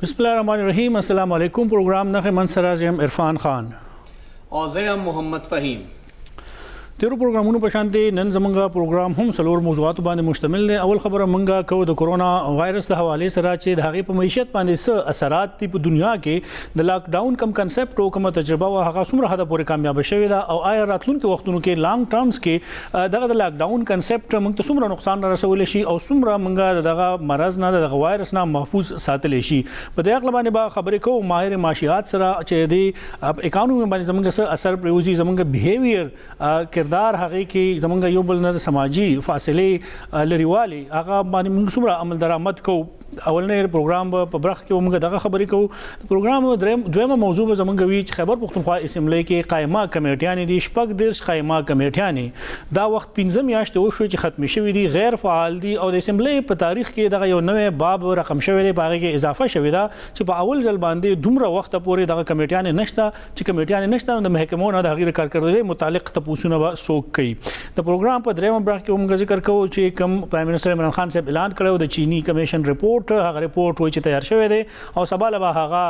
بسم اللہ الرحمن الرحیم. السلام علیکم. پروگرام نخ من سرازیم عرفان خان او زیم محمد فہیم. تیرو پروګرامونو په شان دي. نن زمونږ پروګرام هم څلور موضوعات باندې مشتمل دی. اول خبره مونږه کو د کرونا وایرس د حواله سره چې د هغې په معیشت باندې څه اثرات دي په دنیا کې، د لاک ډاون کم کنسپټ او کومه تجربه او هغه څومره حد پورې کامیاب شوې ده، او آیا راتلونکي وختونو کې لانګ ټرمز کې دغه د لاک ډاون کنسپټ مونږ ته څومره نقصان رسولی شي او څومره مونږه دغه مرض نه دغه وایرس نه محفوظ ساتلی شي. په دې اړه باندې به خبرې کوو ماهر معاشیات سره چې د اکانومي باندې زمونږ څه اثر پرېوځي، زمونږ بیهیویر کردار هغې کې زمونږ یو بل نه سماجي فاصلې لرېوالی هغه باندې موږ څومره عمل درآمد کوو. اولنی پروګرام په برخه کې موږ دغه خبرې کوو. د پروګرام دویمه موضوع به زمونږ وي چې خیبر پښتونخوا اسمبلی کې قایمه کمیټیانې دي، شپږ دېرش قایمه کمیټیانې دا وخت 15 میاشتې وشوې چې ختمې شوي دي، غیر فعال دي، او د اسمبلی په تاریخ کې دغه یو نوی باب رقم شوی دی، په هغې کې اضافه شوې ده چې په اول ځل باندې دومره وخته پورې دغه کمیټیانې نشته. چې کمیټیانې نشته نو د محکمو نه د هغې د کارکردګۍ متعلق تپوسونه به څوک کوي. د پروګرام په دریمه برخه کې موږ ذکر کوو چې کوم پرایم منسټر عمران خان صاحب اعلان کړی د چینی کمیشن رپورټ، هغه رپورټ وایي چې تیار شوی دی او سبا له به هغه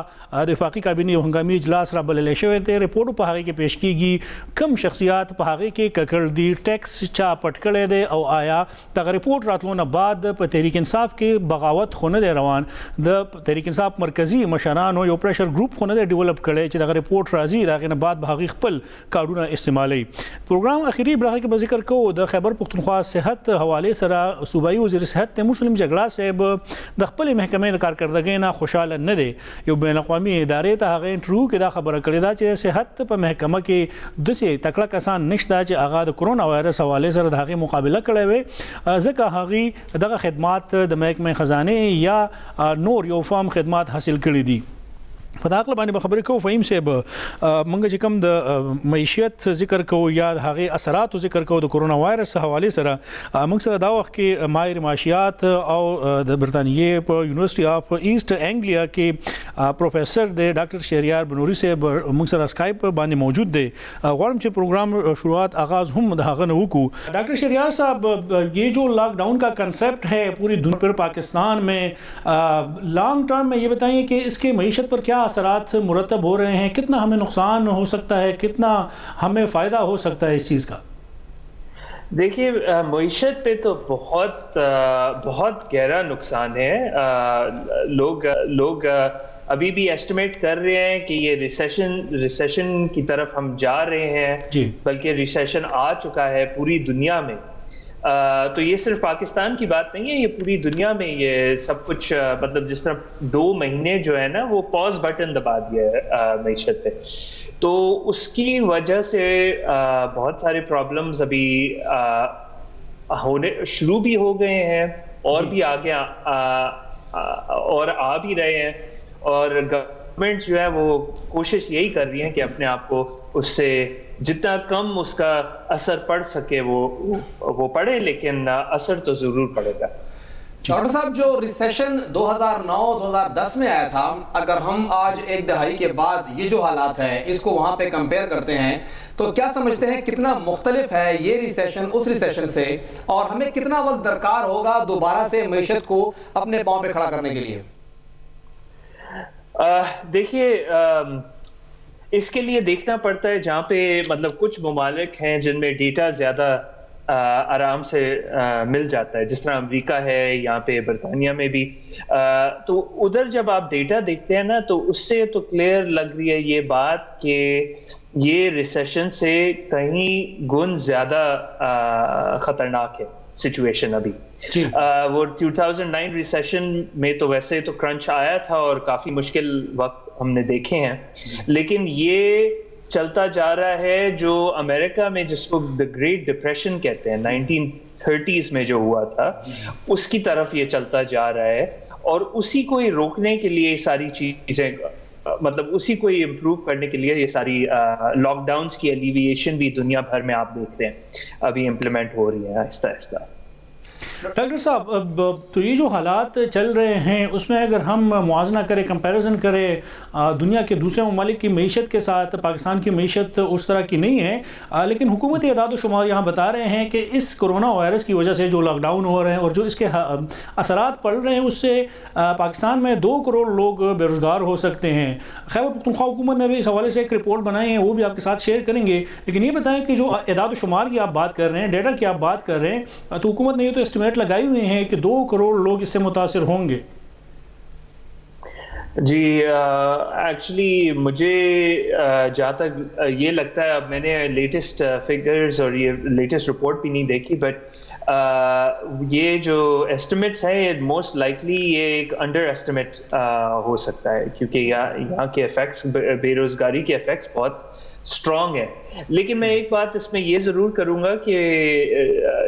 د وفاقي کابینې یو هنګامي اجلاس را بللی شوی دی. رپورټ په هغې کې پیش کیږي کوم شخصیات په هغې کې ککړ دي، ټیکس چا پټ کړی دی، او آیا دغه رپورټ راتلو نه بعد په تحریک انصاف کې بغاوت خو نه دی روان، د تحریک انصاف مرکزي مشرانو یو پریشر ګروپ خو نه دی ډیولپ کړی چې دغه رپورټ راځي د هغې نه بعد به هغې خپل کارډونه استعمالوي. پروګرام اخري برخه کې به ذکر کوو د خیبر پښتونخوا صحت حوالې سره صوبایي وزیر صحت تیمور سلیم جګړه صاحب د خپلې محکمې د کارکردګۍ نه خوشحاله نه دی. یو بین الاقوامي ادارې ته هغه انټرویو کې دا خبره کړې ده چې صحت په محکمه کې داسې تکړه کسان نشته چې هغه د کرونا وایرس حوالې سره د هغې مقابله کړی وی، ځکه هغې دغه خدمات د محکمې خزانې یا نور یو فارم خدمات حاصل کړي دي. په دا اړه باندې به خبرې کوو. فهیم صاحب، موږ چې کوم د معیشت ذکر کوو یا د هغې اثراتو ذکر کوو د کرونا وایرس حوالې سره، موږ سره دا وخت کې ماهر معاشیات او د برطانیې په یونیورسټي اف ایسٹ انګلیا کې پروفیسر دی ډاکټر شهریار بنوري صاحب موږ سره اسکایپ باندې موجود دی. غواړم چې پروګرام شروعات آغاز هم د هغه نه وکړو. ڈاکٹر شهریار صاحب، یہ جو لاک ڈاؤن کا کنسیپٹ ہے پوری دنیا پر پاکستان میں لانگ ٹرم میں، یہ بتائیے کہ اس کے معیشت پر کیا اثرات مرتب ہو رہے ہیں، کتنا ہمیں نقصان ہو سکتا ہے، کتنا ہمیں فائدہ ہو سکتا ہے اس چیز کا؟ دیکھیے، معیشت پہ تو بہت گہرا نقصان ہے. لوگ ابھی بھی ایسٹیمیٹ کر رہے ہیں کہ یہ ریسیشن کی طرف ہم جا رہے ہیں، بلکہ ریسیشن آ چکا ہے پوری دنیا میں. تو یہ صرف پاکستان کی بات نہیں ہے، یہ پوری دنیا میں یہ سب کچھ، مطلب جس طرح 2 مہینے جو ہے نا وہ پاز بٹن دبا دیا ہے معیشت پہ، تو اس کی وجہ سے بہت سارے پرابلمز ابھی ہونے شروع بھی ہو گئے ہیں اور بھی آگے اور آ بھی رہے ہیں. اور گورنمنٹ جو ہے وہ کوشش یہی کر رہی ہے کہ اپنے آپ کو اس سے جتنا کم اس کا اثر پڑ سکے وہ پڑے، لیکن اثر تو ضرور پڑے گا. ڈاکٹر صاحب، جو ریسیشن 2009-2010 میں آیا تھا، اگر ہم آج ایک دہائی کے بعد یہ جو حالات ہیں اس کو وہاں پہ کمپیئر کرتے ہیں تو کیا سمجھتے ہیں کتنا مختلف ہے یہ ریسیشن اس ریسیشن سے، اور ہمیں کتنا وقت درکار ہوگا دوبارہ سے معیشت کو اپنے پاؤں پہ کھڑا کرنے کے لیے؟ دیکھیے، اس کے لیے دیکھنا پڑتا ہے جہاں پہ مطلب کچھ ممالک ہیں جن میں ڈیٹا زیادہ آرام سے مل جاتا ہے، جس طرح امریکہ ہے، یہاں پہ برطانیہ میں بھی. تو ادھر جب آپ ڈیٹا دیکھتے ہیں نا تو اس سے تو کلیئر لگ رہی ہے یہ بات کہ یہ ریسیشن سے کہیں گن زیادہ خطرناک ہے سچویشن ابھی. وہ 2009 ریسیشن میں تو ویسے تو کرنچ آیا تھا اور کافی مشکل وقت ہم نے دیکھے ہیں، لیکن یہ چلتا جا رہا ہے جو امریکہ میں جس کو دا گریٹ ڈپریشن کہتے ہیں 1930s میں جو ہوا تھا، اس کی طرف یہ چلتا جا رہا ہے. اور اسی کو ہی روکنے کے لیے یہ ساری چیزیں، مطلب اسی کو ہی امپروو کرنے کے لیے یہ ساری لاک ڈاؤنس کی ایلیویشن بھی دنیا بھر میں آپ دیکھتے ہیں ابھی امپلیمنٹ ہو رہی ہے آہستہ آہستہ. ڈاکٹر صاحب اب تو یہ جو حالات چل رہے ہیں اس میں اگر ہم موازنہ کریں، کمپیریزن کریں دنیا کے دوسرے ممالک کی معیشت کے ساتھ، پاکستان کی معیشت اس طرح کی نہیں ہے، لیکن حکومتی اعداد و شمار یہاں بتا رہے ہیں کہ اس کرونا وائرس کی وجہ سے جو لاک ڈاؤن ہو رہے ہیں اور جو اس کے اثرات پڑ رہے ہیں اس سے پاکستان میں 2 کروڑ لوگ بے روزگار ہو سکتے ہیں۔ خیبر پختونخوا حکومت نے بھی اس حوالے سے ایک رپورٹ بنائی ہے، وہ بھی آپ کے ساتھ شیئر کریں گے، لیکن یہ بتائیں کہ جو اعداد و شمار کی آپ بات کر رہے ہیں، ڈیٹا کی آپ بات کر رہے ہیں، تو حکومت نے یہ تو اسٹیمیٹ لگائی ہوئے ہیں کہ 2 کروڑ لوگ اس سے متاثر ہوں گے۔ جی ایکچولی مجھے جہاں تک یہ لگتا ہے، اب میں نے لیٹسٹ فگرز اور یہ لیٹسٹ رپورٹ بھی نہیں دیکھی، بٹ یہ جو ایسٹیمیٹس ہیں موسٹ لائکلی یہ ایک انڈر ایسٹیمیٹ ہو سکتا ہے، کیونکہ یہاں کے افیکٹس، بے روزگاری کے افیکٹس بہت اسٹرانگ ہے۔ لیکن میں ایک بات اس میں یہ ضرور کروں گا کہ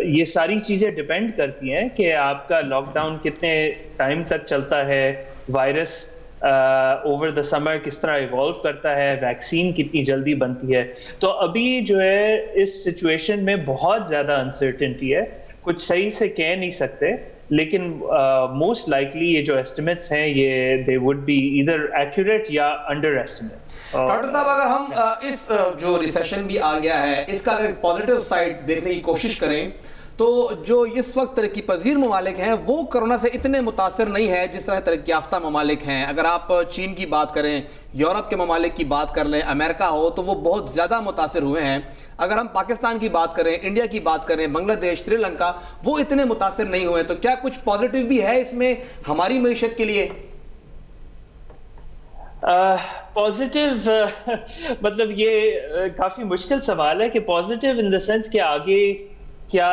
یہ ساری چیزیں ڈپینڈ کرتی ہیں کہ آپ کا لاک ڈاؤن کتنے ٹائم تک چلتا ہے، وائرس اوور دا سمر کس طرح ایوالو کرتا ہے، ویکسین کتنی جلدی بنتی ہے۔ تو ابھی جو ہے اس سچویشن میں بہت زیادہ انسرٹنٹی ہے، کچھ صحیح سے کہہ نہیں سکتے، لیکن موسٹ لائکلی یہ جو ایسٹیمیٹس ہیں یہ دے وڈ بی ایدر ایکوریٹ یا انڈر ایسٹیمیٹ۔ ڈاکٹر صاحب اگر ہم اس جو ریسیشن بھی آ گیا ہے اس کا اگر پازیٹیو سائڈ دیکھنے کی کوشش کریں تو جو اس وقت ترقی پذیر ممالک ہیں وہ کرونا سے اتنے متاثر نہیں ہے جس طرح ترقی یافتہ ممالک ہیں۔ اگر آپ چین کی بات کریں، یورپ کے ممالک کی بات کر لیں، امریکہ ہو، تو وہ بہت زیادہ متاثر ہوئے ہیں۔ اگر ہم پاکستان کی بات کریں، انڈیا کی بات کریں، بنگلہ دیش، سری لنکا، وہ اتنے متاثر نہیں ہوئے۔ تو کیا کچھ پازیٹیو بھی ہے اس میں ہماری معیشت کے لیے؟ پازیٹیو مطلب یہ کافی مشکل سوال ہے کہ پازیٹیو ان دا سینس کہ آگے کیا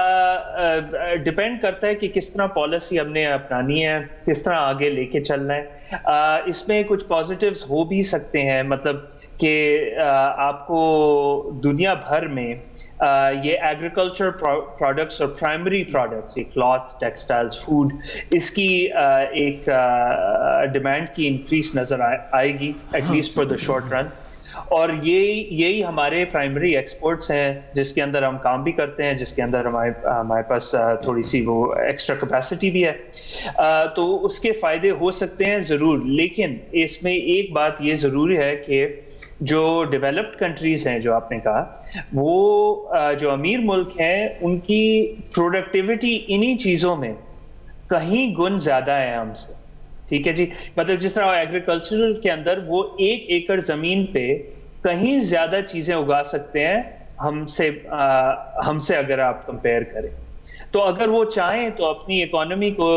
ڈپینڈ کرتا ہے کہ کس طرح پالیسی ہم نے اپنانی ہے، کس طرح آگے لے کے چلنا ہے۔ اس میں کچھ پازیٹیوز ہو بھی سکتے ہیں، مطلب کہ آپ کو دنیا بھر میں یہ ایگریکلچر پروڈکٹس اور پرائمری پروڈکٹس، کلاتھ، ٹیکسٹائلز، فوڈ، اس کی ایک ڈیمانڈ کی انکریز نظر آئے گی ایٹ لیسٹ فار دا شارٹ رن، اور یہی ہمارے پرائمری ایکسپورٹس ہیں جس کے اندر ہم کام بھی کرتے ہیں، جس کے اندر ہمارے پاس تھوڑی سی وہ ایکسٹرا کیپیسٹی بھی ہے، تو اس کے فائدے ہو سکتے ہیں ضرور۔ لیکن اس میں ایک بات یہ ضروری ہے کہ جو ڈیولپڈ کنٹریز ہیں، جو آپ نے کہا، وہ جو امیر ملک ہیں ان کی پروڈکٹیوٹی انہی چیزوں میں کہیں گن زیادہ ہے ہم سے، ٹھیک ہے جی۔ مطلب جس طرح ایگریکلچر کے اندر وہ 1 ایکڑ زمین پہ کہیں زیادہ چیزیں اگا سکتے ہیں ہم سے اگر آپ کمپیئر کریں، تو اگر وہ چاہیں تو اپنی اکانومی کو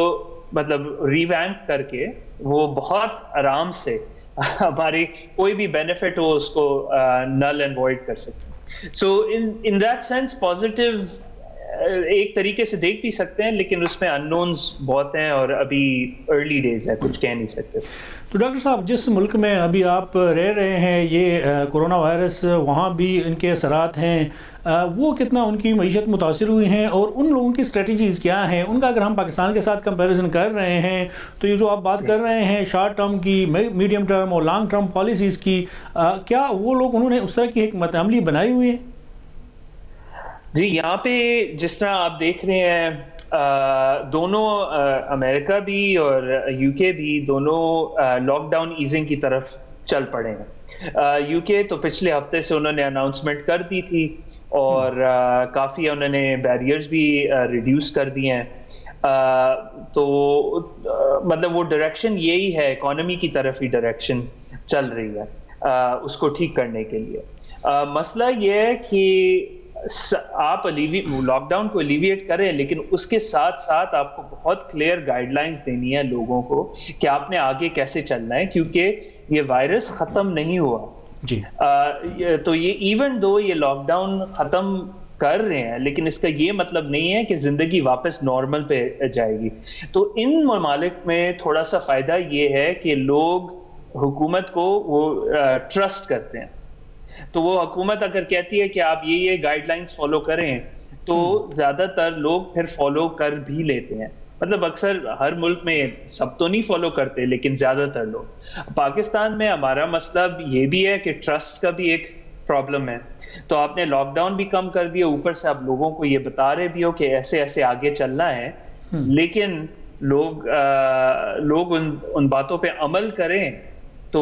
مطلب ریویمپ کر کے وہ بہت آرام سے ہماری کوئی بھی بینیفٹ ہو اس کو نل اینڈ وائڈ کر سکتے ہیں۔ سو ان دیٹ سینس پازیٹیو ایک طریقے سے دیکھ بھی سکتے ہیں، لیکن اس میں اننونز بہت ہیں اور ابھی ارلی ڈیز ہے، کچھ کہہ نہیں سکتے۔ تو ڈاکٹر صاحب، جس ملک میں ابھی آپ رہ رہے ہیں، یہ کرونا وائرس وہاں بھی ان کے اثرات ہیں، وہ کتنا ان کی معیشت متاثر ہوئی ہیں اور ان لوگوں کی اسٹریٹجیز کیا ہیں ان کا اگر ہم پاکستان کے ساتھ کمپیریزن کر رہے ہیں تو یہ جو آپ بات کر رہے ہیں شارٹ ٹرم کی، میڈیم ٹرم اور لانگ ٹرم پالیسیز کی، کیا وہ لوگ انہوں نے اس طرح کی حکمت عملی بنائی ہوئی ہے؟ جی، یہاں پہ جس طرح آپ دیکھ رہے ہیں دونوں امریکہ بھی اور یو کے بھی دونوں لاک ڈاؤن ایزنگ کی طرف چل پڑے ہیں۔ یو کے تو پچھلے ہفتے سے انہوں نے اناؤنسمنٹ کر دی تھی اور کافی انہوں نے بیریئرز بھی ریڈیوس کر دیے ہیں، تو مطلب وہ ڈائریکشن یہی ہے، اکانومی کی طرف ہی ڈائریکشن چل رہی ہے اس کو ٹھیک کرنے کے لیے۔ مسئلہ یہ ہے کہ آپ لاک ڈاؤن کو الیویٹ کریں، لیکن اس کے ساتھ ساتھ آپ کو بہت کلیئر گائیڈ لائنز دینی ہے لوگوں کو کہ آپ نے آگے کیسے چلنا ہے، کیونکہ یہ وائرس ختم نہیں ہوا جی۔ تو یہ ایون دو یہ لاک ڈاؤن ختم کر رہے ہیں، لیکن اس کا یہ مطلب نہیں ہے کہ زندگی واپس نارمل پہ جائے گی۔ تو ان ممالک میں تھوڑا سا فائدہ یہ ہے کہ لوگ حکومت کو وہ ٹرسٹ کرتے ہیں، تو وہ حکومت اگر کہتی ہے کہ آپ یہ گائیڈ لائنز فالو کریں تو زیادہ تر لوگ پھر فالو کر بھی لیتے ہیں۔ مطلب اکثر ہر ملک میں سب تو نہیں فالو کرتے، لیکن زیادہ تر لوگ۔ پاکستان میں ہمارا مسئلہ یہ بھی ہے کہ ٹرسٹ کا بھی ایک پرابلم ہے، تو آپ نے لاک ڈاؤن بھی کم کر دیا، اوپر سے آپ لوگوں کو یہ بتا رہے بھی ہو کہ ایسے ایسے آگے چلنا ہے، لیکن لوگ ان باتوں پہ عمل کریں تو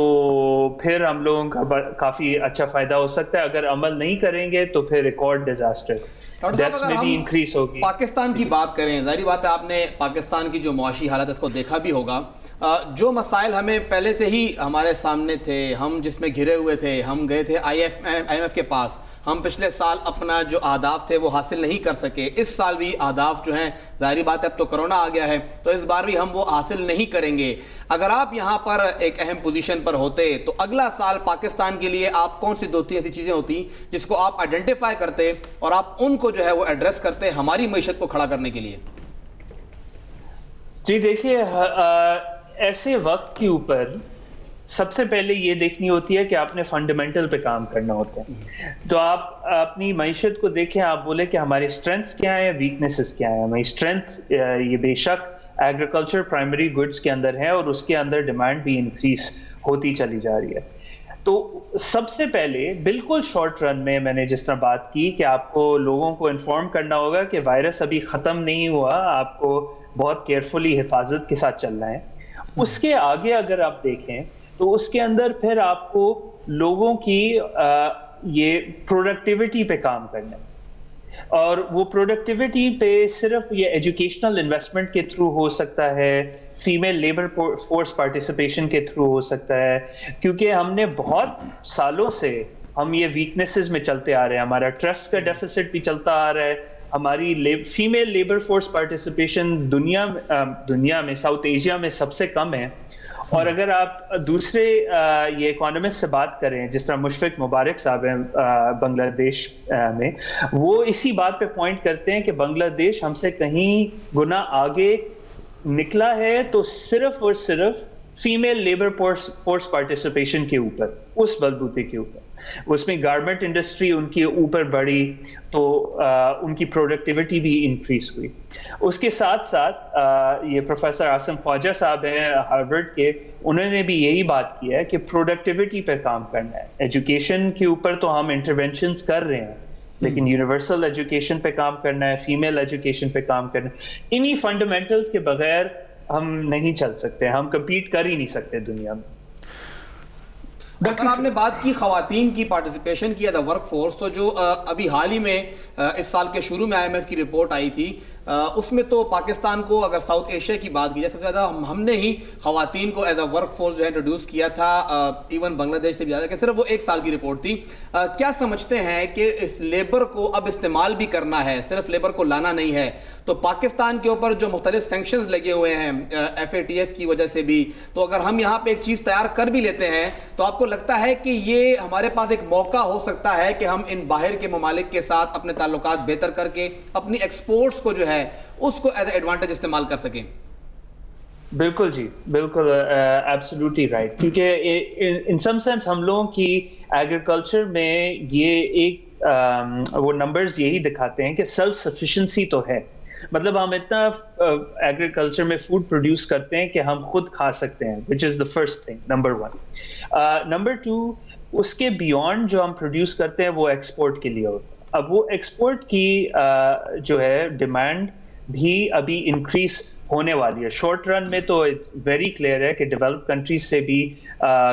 پھر ہم لوگوں کا کافی اچھا فائدہ ہو سکتا ہے. اگر عمل نہیں کریں گے تو پھر ایک اور ڈیزاسٹر ڈیتھس میں بھی انکریز ہوگی. پاکستان کی بات کریں، ظاہری بات ہے آپ نے پاکستان کی جو معاشی حالت ہے اس کو دیکھا بھی ہوگا. جو مسائل ہمیں پہلے سے ہی ہمارے سامنے تھے، ہم جس میں گھرے ہوئے تھے، ہم گئے تھے آئی ایم ایف کے پاس، ہم پچھلے سال اپنا جو اہداف تھے وہ حاصل نہیں کر سکے. اس سال بھی اہداف جو ہیں، ظاہری بات ہے اب تو کرونا آ گیا ہے تو اس بار بھی ہم وہ حاصل نہیں کریں گے. اگر آپ یہاں پر ایک اہم پوزیشن پر ہوتے تو اگلا سال پاکستان کے لیے آپ کون سی 2-3 ایسی چیزیں ہوتی جس کو آپ آئیڈینٹیفائی کرتے اور آپ ان کو جو ہے وہ ایڈریس کرتے ہماری معیشت کو کھڑا کرنے کے لیے؟ جی دیکھیے، ایسے وقت کے اوپر سب سے پہلے یہ دیکھنی ہوتی ہے کہ آپ نے فنڈامنٹل پہ کام کرنا ہوتا ہے. تو آپ اپنی معیشت کو دیکھیں، آپ بولے کہ ہماری اسٹرینتھس کیا ہیں، ویکنیسز کیا ہیں. ہماری اسٹرینتھ یہ بے شک ایگریکلچر پرائمری گڈس کے اندر ہے اور اس کے اندر ڈیمانڈ بھی انکریز ہوتی چلی جا رہی ہے. تو سب سے پہلے بالکل شارٹ رن میں نے جس طرح بات کی کہ آپ کو لوگوں کو انفارم کرنا ہوگا کہ وائرس ابھی ختم نہیں ہوا، آپ کو بہت کیئرفلی حفاظت کے ساتھ چلنا ہے. اس کے آگے اگر آپ دیکھیں تو اس کے اندر پھر آپ کو لوگوں کی یہ پروڈکٹیوٹی پہ کام کرنا ہے. اور وہ پروڈکٹیوٹی پہ صرف یہ ایجوکیشنل انویسٹمنٹ کے تھرو ہو سکتا ہے، فیمیل لیبر فورس پارٹیسپیشن کے تھرو ہو سکتا ہے، کیونکہ ہم نے بہت سالوں سے ہم یہ ویکنیسز میں چلتے آ رہے ہیں. ہمارا ٹرسٹ کا ڈیفیسٹ بھی چلتا آ رہا ہے. ہماری فیمیل لیبر فورس پارٹیسپیشن دنیا میں ساؤتھ ایشیا میں سب سے کم ہے. اور اگر آپ دوسرے یہ اکانومسٹ سے بات کریں، جس طرح مشفق مبارک صاحب ہیں بنگلہ دیش میں، وہ اسی بات پہ پوائنٹ کرتے ہیں کہ بنگلہ دیش ہم سے کہیں گنا آگے نکلا ہے تو صرف اور صرف فیمیل لیبر فورس پارٹیسپیشن کے اوپر، اس بلبوتے کے اوپر. اس میں گارمنٹ انڈسٹری ان کے اوپر بڑھی تو ان کی پروڈکٹیوٹی بھی انکریز ہوئی. اس کے ساتھ ساتھ یہ پروفیسر عاصم خواجہ صاحب ہیں ہارورڈ کے، انہوں نے بھی یہی بات کی ہے کہ پروڈکٹیوٹی پہ کام کرنا ہے. ایجوکیشن کے اوپر تو ہم انٹرونشنز کر رہے ہیں، لیکن یونیورسل ایجوکیشن پہ کام کرنا ہے، فیمیل ایجوکیشن پہ کام کرنا ہے. انہی فنڈامنٹلز کے بغیر ہم نہیں چل سکتے، ہم کمپیٹ کر ہی نہیں سکتے دنیا میں. ڈاکٹر آپ نے بات کی خواتین کی پارٹیسپیشن کی ایز اے ورک فورس، تو جو ابھی حال ہی میں اس سال کے شروع میں آئی ایم ایف کی رپورٹ آئی تھی، اس میں تو پاکستان کو اگر ساؤتھ ایشیا کی بات کی جائے سب سے زیادہ ہم نے ہی خواتین کو ایز اے ورک فورس جو ہے انٹروڈیوس کیا تھا، ایون بنگلہ دیش سے بھی زیادہ، کہ صرف وہ 1 سال کی رپورٹ تھی. کیا سمجھتے ہیں کہ اس لیبر کو اب استعمال بھی کرنا ہے، صرف لیبر کو لانا نہیں ہے؟ تو پاکستان کے اوپر جو مختلف سینکشنز لگے ہوئے ہیں FATF کی وجہ سے بھی، تو اگر ہم یہاں پہ ایک چیز تیار کر بھی لیتے ہیں تو آپ کو لگتا ہے کہ یہ ہمارے پاس ایک موقع ہو سکتا ہے کہ ہم ان باہر کے ممالک کے ساتھ اپنے تعلقات بہتر کر کے اپنی ایکسپورٹس کو جو ہے اس کو ایز اے ایڈوانٹیج استعمال کر سکیں؟ بالکل جی، بالکل ایبسلیوٹلی رائٹ. کیونکہ ان سم سینس ہم لوگوں کی ایگریکلچر میں یہ ایک وہ نمبرز یہی دکھاتے ہیں کہ سیلف سفیشنسی تو ہے، مطلب ہم اتنا ایگریکلچر میں فوڈ پروڈیوس کرتے ہیں کہ ہم خود کھا سکتے ہیں، وچ از دا فرسٹ تھنگ، نمبر 1. نمبر 2، اس کے بیونڈ جو ہم پروڈیوس کرتے ہیں وہ ایکسپورٹ کے لیے ہوتا ہے. اب وہ ایکسپورٹ کی جو ہے ڈیمانڈ بھی ابھی انکریز ہونے والی ہے. شارٹ رن میں تو ویری کلیئر ہے کہ ڈیولپ کنٹریز سے بھی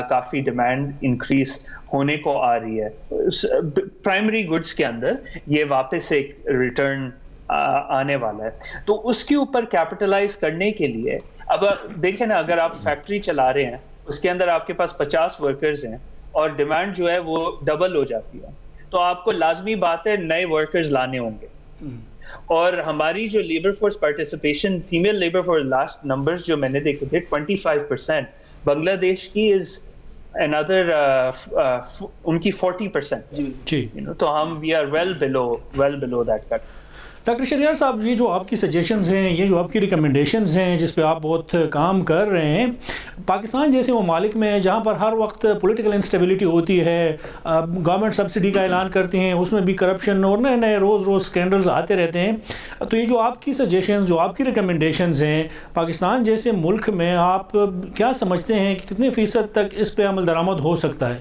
کافی ڈیمانڈ انکریز ہونے کو آ رہی ہے. پرائمری گڈس کے اندر یہ واپس ایک ریٹرن آنے والا ہے. تو اس کے اوپر کیپٹلائز کرنے کے لیے اب دیکھیں نا، اگر آپ فیکٹری چلا رہے ہیں، اس کے اندر آپ کے پاس 50 ورکرز ہیں اور ڈیمانڈ جو ہے وہ ڈبل ہو جاتی ہے، تو آپ کو لازمی بات ہے نئے ورکرز لانے ہوں گے. اور ہماری جو لیبر فورس پارٹیسپیشن، فیمیل لیبر فورس، لاسٹ نمبرز جو میں نے دیکھے تھے 25%، بنگلہ دیش کی از another ان کی 40%. جی، تو ہم we are well below that cut. ڈاکٹر شہریار صاحب، یہ جو آپ کی سجیشنز ہیں، یہ جو آپ کی ریکمنڈیشنز ہیں جس پہ آپ بہت کام کر رہے ہیں، پاکستان جیسے ممالک میں جہاں پر ہر وقت پولیٹیکل انسٹیبلٹی ہوتی ہے، گورنمنٹ سبسڈی کا اعلان کرتی ہیں، اس میں بھی کرپشن اور نئے نئے روز اسکینڈلز آتے رہتے ہیں، تو یہ جو آپ کی سجیشنز، جو آپ کی ریکمنڈیشنز ہیں، پاکستان جیسے ملک میں آپ کیا سمجھتے ہیں کہ کتنے فیصد تک اس پہ عمل درآمد ہو سکتا ہے؟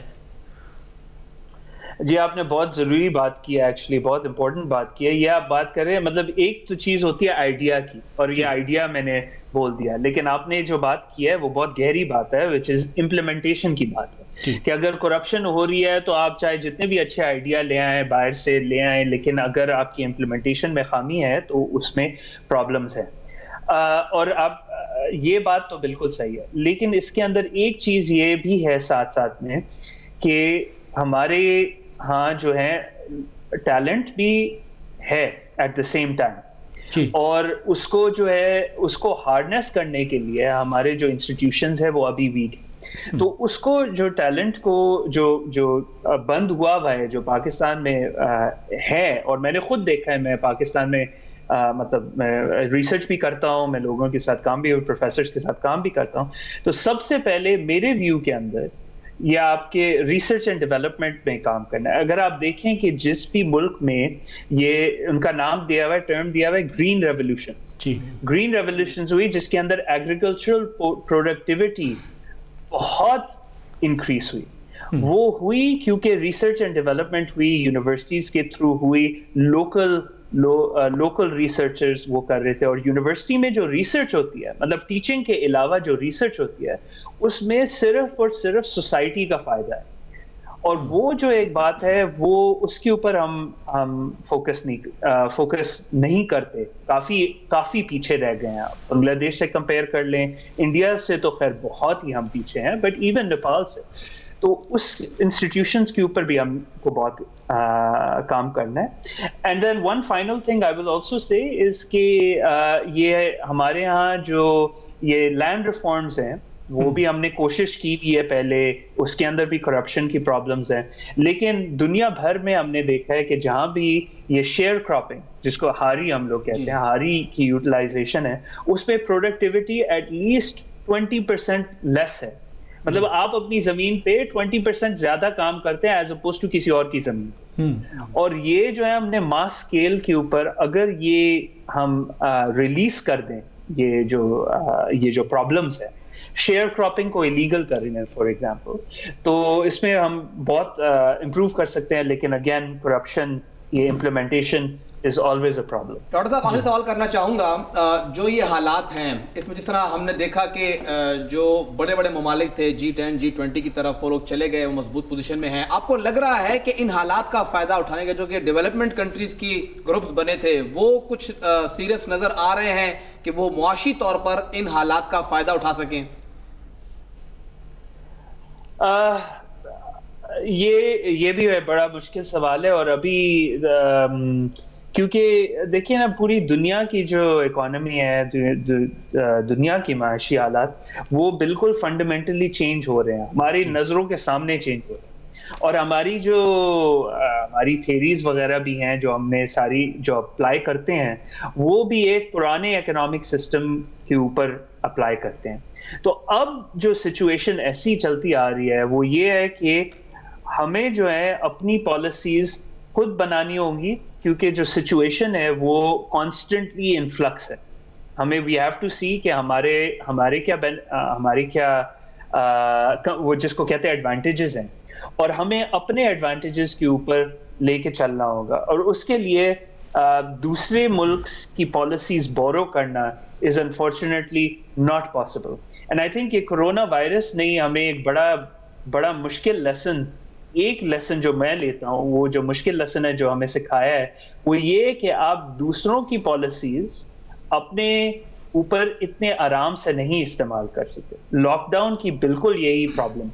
جی آپ نے بہت ضروری بات کی ہے، ایکچولی بہت امپورٹنٹ بات کی ہے. یہ آپ بات کر رہے ہیں، مطلب ایک تو چیز ہوتی ہے آئیڈیا کی، اور یہ آئیڈیا میں نے بول دیا، لیکن آپ نے جو بات کی ہے وہ بہت گہری بات ہے، وچ از امپلیمنٹیشن کی بات ہے. کہ اگر کرپشن ہو رہی ہے تو آپ چاہے جتنے بھی اچھے آئیڈیا لے آئیں، باہر سے لے آئیں، لیکن اگر آپ کی امپلیمنٹیشن میں خامی ہے تو اس میں پرابلمز ہیں. اور آپ یہ بات تو بالکل صحیح ہے، لیکن اس کے اندر ایک چیز یہ بھی ہے ساتھ ساتھ میں کہ ہمارے ہاں جو ہے ٹیلنٹ بھی ہے ایٹ دا سیم ٹائم، اور اس کو جو ہے اس کو ہارنیس کرنے کے لیے ہمارے جو انسٹیٹیوشنز ہیں وہ ابھی ویک. تو اس کو جو ٹیلنٹ کو جو بند ہوا ہے جو پاکستان میں ہے، اور میں نے خود دیکھا ہے، میں پاکستان میں مطلب میں ریسرچ بھی کرتا ہوں، میں لوگوں کے ساتھ کام بھی، پروفیسرز کے ساتھ کام بھی کرتا ہوں. تو سب سے پہلے میرے ویو کے اندر یا آپ کے ریسرچ اینڈ ڈیولپمنٹ میں کام کرنا ہے. اگر آپ دیکھیں کہ جس بھی ملک میں یہ ان کا نام دیا ہوا ہے، ٹرم دیا ہوا ہے گرین ریولیوشن، گرین ریولیوشن ہوئی جس کے اندر ایگریکلچرل پروڈکٹیوٹی بہت انکریز ہوئی. وہ ہوئی کیونکہ ریسرچ اینڈ ڈیولپمنٹ ہوئی، یونیورسٹیز کے تھرو ہوئی، لوکل ریسرچرز وہ کر رہے تھے. اور یونیورسٹی میں جو ریسرچ ہوتی ہے، مطلب ٹیچنگ کے علاوہ جو ریسرچ ہوتی ہے، اس میں صرف اور صرف سوسائٹی کا فائدہ ہے. اور وہ جو ایک بات ہے وہ اس کے اوپر ہم فوکس نہیں کرتے، کافی پیچھے رہ گئے ہیں. آپ بنگلہ دیش سے کمپیئر کر لیں، انڈیا سے تو خیر بہت ہی ہم پیچھے ہیں، بٹ ایون نیپال سے. تو اس انسٹیٹیوشنز کے اوپر بھی ہم کو بہت کام کرنا ہے. اینڈ دین ون فائنل تھنگ آئی ول آلسو سے از کہ یہ ہمارے یہاں جو یہ لینڈ ریفارمز ہیں وہ بھی ہم نے کوشش کی بھی ہے پہلے، اس کے اندر بھی کرپشن کی پرابلمز ہیں. لیکن دنیا بھر میں ہم نے دیکھا ہے کہ جہاں بھی یہ شیئر کراپنگ، جس کو ہاری ہم لوگ کہتے ہیں، ہاری کی یوٹیلائزیشن ہے، اس میں پروڈکٹیوٹی ایٹ لیسٹ 20% لیس ہے. مطلب آپ اپنی زمین پہ 20% زیادہ کام کرتے ہیں ایز اپوز ٹو کسی اور کی زمین. اور یہ جو ہے ہم نے ماس اسکیل کے اوپر اگر یہ ہم ریلیز کر دیں یہ جو پرابلمس ہے، شیئر کراپنگ کو ایلیگل کر رہے ہیں فار ایگزامپل، تو اس میں ہم بہت امپروو کر سکتے ہیں. لیکن اگین کرپشن، یہ امپلیمنٹیشن is always a problem. ڈاکٹر صاحب آخری سوال کرنا چاہوں گا، جو یہ حالات ہیں اس میں جس طرح ہم نے دیکھا کہ جو بڑے بڑے ممالک تھے G10 G20 کی طرف وہ لوگ چلے گئے، وہ مضبوط پوزیشن میں ہیں. آپ کو لگ رہا ہے کہ ان حالات کا فائدہ اٹھانے کے جو کہ ڈیولپمنٹ کنٹریز کی گروپس بنے تھے وہ کچھ سیریس نظر آ رہے ہیں کہ وہ معاشی طور پر ان حالات کا فائدہ اٹھا سکیں؟ یہ بھی بڑا مشکل سوال ہے. اور ابھی کیونکہ دیکھیں نا، پوری دنیا کی جو اکانومی ہے، دنیا کی معاشی حالات وہ بالکل فنڈامنٹلی چینج ہو رہے ہیں، ہماری نظروں کے سامنے چینج ہو رہے ہیں. اور ہماری تھیریز وغیرہ بھی ہیں جو ہم نے ساری جو اپلائی کرتے ہیں، وہ بھی ایک پرانے اکنامک سسٹم کے اوپر اپلائی کرتے ہیں. تو اب جو سچویشن ایسی چلتی آ رہی ہے وہ یہ ہے کہ ہمیں جو ہے اپنی پالیسیز خود بنانی ہوں گی، کیونکہ جو سچویشن ہے وہ کانسٹنٹلی ان فلکس ہے. ہمیں وی ہیو ٹو سی کہ ہمارے کیا وہ جس کو کہتے ہیں ایڈوانٹیجز ہیں، اور ہمیں اپنے ایڈوانٹیجز کے اوپر لے کے چلنا ہوگا. اور اس کے لیے دوسرے ملک کی پالیسیز بورو کرنا از انفارچونیٹلی ناٹ پاسبل. اینڈ آئی تھنک یہ کرونا وائرس نے ہمیں ایک بڑا مشکل ایک لیسن جو میں لیتا ہوں، وہ جو مشکل لیسن ہے جو ہمیں سکھایا ہے، وہ یہ کہ آپ دوسروں کی پالیسیز اپنے اوپر اتنے آرام سے نہیں استعمال کر سکتے. لاک ڈاؤن کی بالکل یہی پرابلم.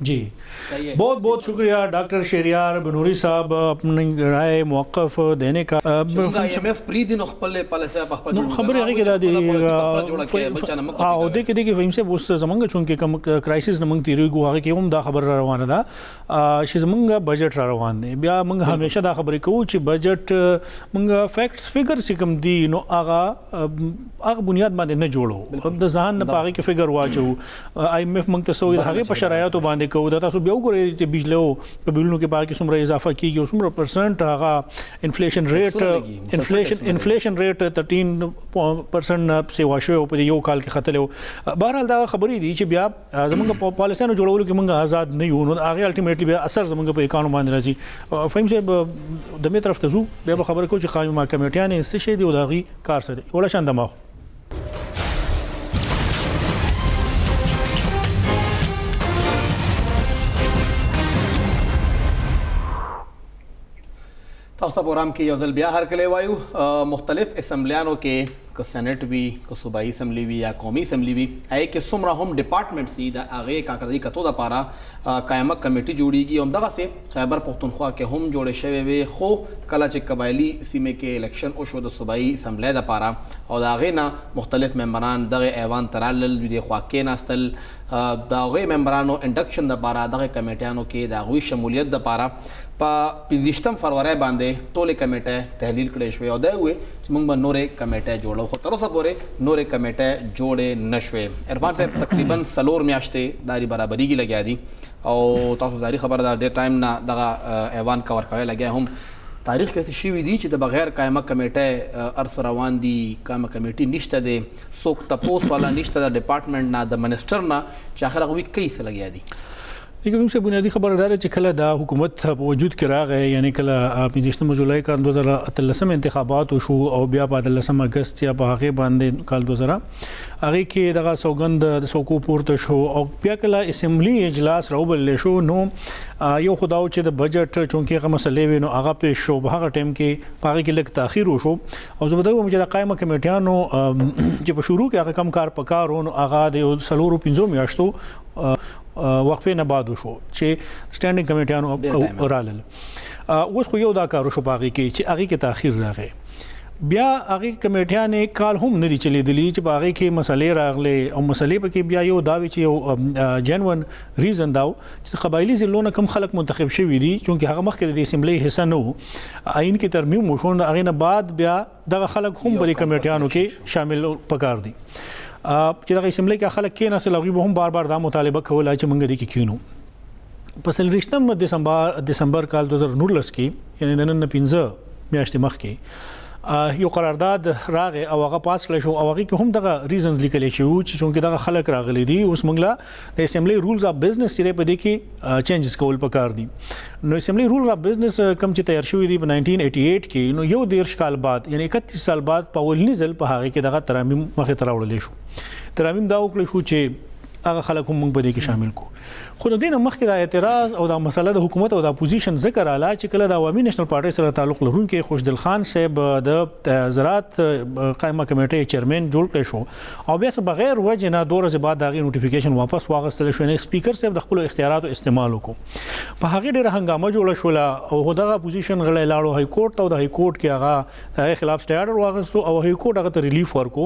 جی بہت بہت شکریہ ڈاکٹر شہریار بنوری صاحب اپنی رائے موقف دینے کا. خبر ہے کہ دادی عہدے کے دیکھیے فہم سے بوس زمنگ چونکہ کم کرائسس نمنگ تیری گو آگے کہ دا خبر روانہ دا شی زمنگ بجٹ روان دے بیا منگ ہمیشہ دا خبر کو چی بجٹ منگ فیکٹس فگر سے کم دی نو آغا بنیاد باندے نہ جوڑو اب دا ذہن نہ پاگے کہ فگر واچو IMF منگ تسوئی دا حقی پشرایاتو باندے باندې کوو دا تاسو بیا وګورئ چې بجلو په بلونو کې باقي څومره اضافه کیږي او څومره پرسنټ هغه انفلیشن ریټ 13% سیوا شو په یو کال کې ختلو. بهرحال دا خبرې دي چې بیا زمونږ په پالیسیانو جوړولو کې موږ آزاد نه یو نو هغه الټیمیټلی بیا اثر زمونږ په اکانو باندې راځي. فهم صاحب د می طرف ته زو بیا به خبره کوم چې قائمه کمیټیانې څه شي دی او دا غي کار سره ولا شان دماغ تاسو پروګرام کې یو ځل بیا هرکلی وایو. مختلف اسمبلیانو کې که سینټ وي که صوبایي اسمبلی وي یا قومي اسمبلی وي هغې کې څومره هم ډپارټمنټس دي د هغې کاکړدي کتو دپاره قایمه کمیټي جوړیږي. همدغسې خیبر پښتونخوا کې هم جوړې شوې وې خو کله چې قبایلي سیمې کې الیکشن وشو د صوبایي اسمبلی دپاره او د هغې نه مختلف ممبران دغې ایوان ته رالل دې خوا کېناستل د هغوی ممبرانو انډکشن دپاره دغې کمیټیانو کې د هغوی شمولیت دپاره په 15 فروری باندې ټولې کمیټې تحلیل کړې شوې او دا وې چې موږ به نورې کمیټې جوړو خو تر اوسه پورې نورې کمیټې جوړې نه شوې. عرفان صاحب تقریبا 4 میاشتې داري برابرېږي لګیا دي او تاسو ظاهري خبره ده ډېر ټایم نه دغه ایوان کور کوی لګیا هم تاریخ کې شوي دي چې د بغیر قایمه کمیټې ارس روان دي قایمه کمیټې نشته دی څوک تپوس والا نشته د ډپارټمنټ نه د منسټر نه چې آخر هغوی کوي څه لګیا دي. کوم څه بنیادی خبره ده چې کله دا حکومت په وجود کې راغی یعنی کله 15 جولای کال 2013 انتخابات وشو او بیا په 13 اگست یا په هغه باندې کال 2000 هغه کې دغه سوګند د سوکو پورته شو او بیا کله اسمبلی اجلاس راوبل شو نو یو خداو چې د بجټ چونکې هغه مسلې وینو هغه پیښ شو په هغه ټیم کې هغه کې لږ تاخير وشو او زه به وایم چې د قائمه کمیټیانو چې په شروع کې هغه کم کار پکارونو هغه د 4-5 میاشتو وقفه نه بعد شو چې سټانډینګ کمیټیانو رالل اوس خو یو دا کار شو باغی کې چې هغه کې تاخير راغی بیا هغه کمیټیانې کال هم نه چلیدلی چې باغی کې مسلې راغلي او مسلې پکې بیا یو داوی چې یو جنون ریزن داو چې قبایلی ضلعونه کم خلک منتخب شوي دي چونکه هغه مخکې د اسمبلی حصہ نه وو عین کې ترمیم وشو هغه نه بعد بیا دغه خلک هم بری کمیټیانو کې شامل پکار دي چې دغه اسمبلی کې خلک کې نه سلوي به هم بار بار دا مطالبه کوله چې موږ دې کې کینو په 13 دسمبر کال 2019 کې یعنی نن 15 میاشتې مخکې یو قرارداد راغی او هغه پاس کړی شو او هغه کې هم دغه ریزنز لیکل شوی چې څنګه دغه خلک راغلي دي اوس موږ لا د اسمبلی رولز اف بزنس سره په دې کې چینجز کول پکار دي. نو اسمبلی رولز اف بزنس کم چې تیار شوی دی په 1988 کې نو یو 13 کال بعد یعنی 31 سال بعد په ولنی ځل په هغه کې دغه ترامیم مخه تراوړل شو. ترامیم دا وکړل شو چې هغه خلک هم موږ په دې کې شامل کو خو نو دین مخکې دا اعتراض او دا مسله د حکومت او د اپوزیشن ذکر اعلی چې کله د عوامي نېشنل پارټي سره تعلق لرونکي خوشدل خان صاحب د زراعت قائمه کمیټې چیرمن جوړ کړ شو او بیا څه بغیر وجه نه 2 ورځې بعد دا غي نوټیفیکیشن واپس واغستل شو نه سپیکر صاحب د خپل اختیاراتو استعمال وکړو په هغه ډېر هنګامه جوړ شو او دغه اپوزیشن غلې لاړو هاي کورټ او د هاي کورټ کې هغه خلاف سټي آرډر واغستو او هاي کورټ هغه ته ریلیف ورکو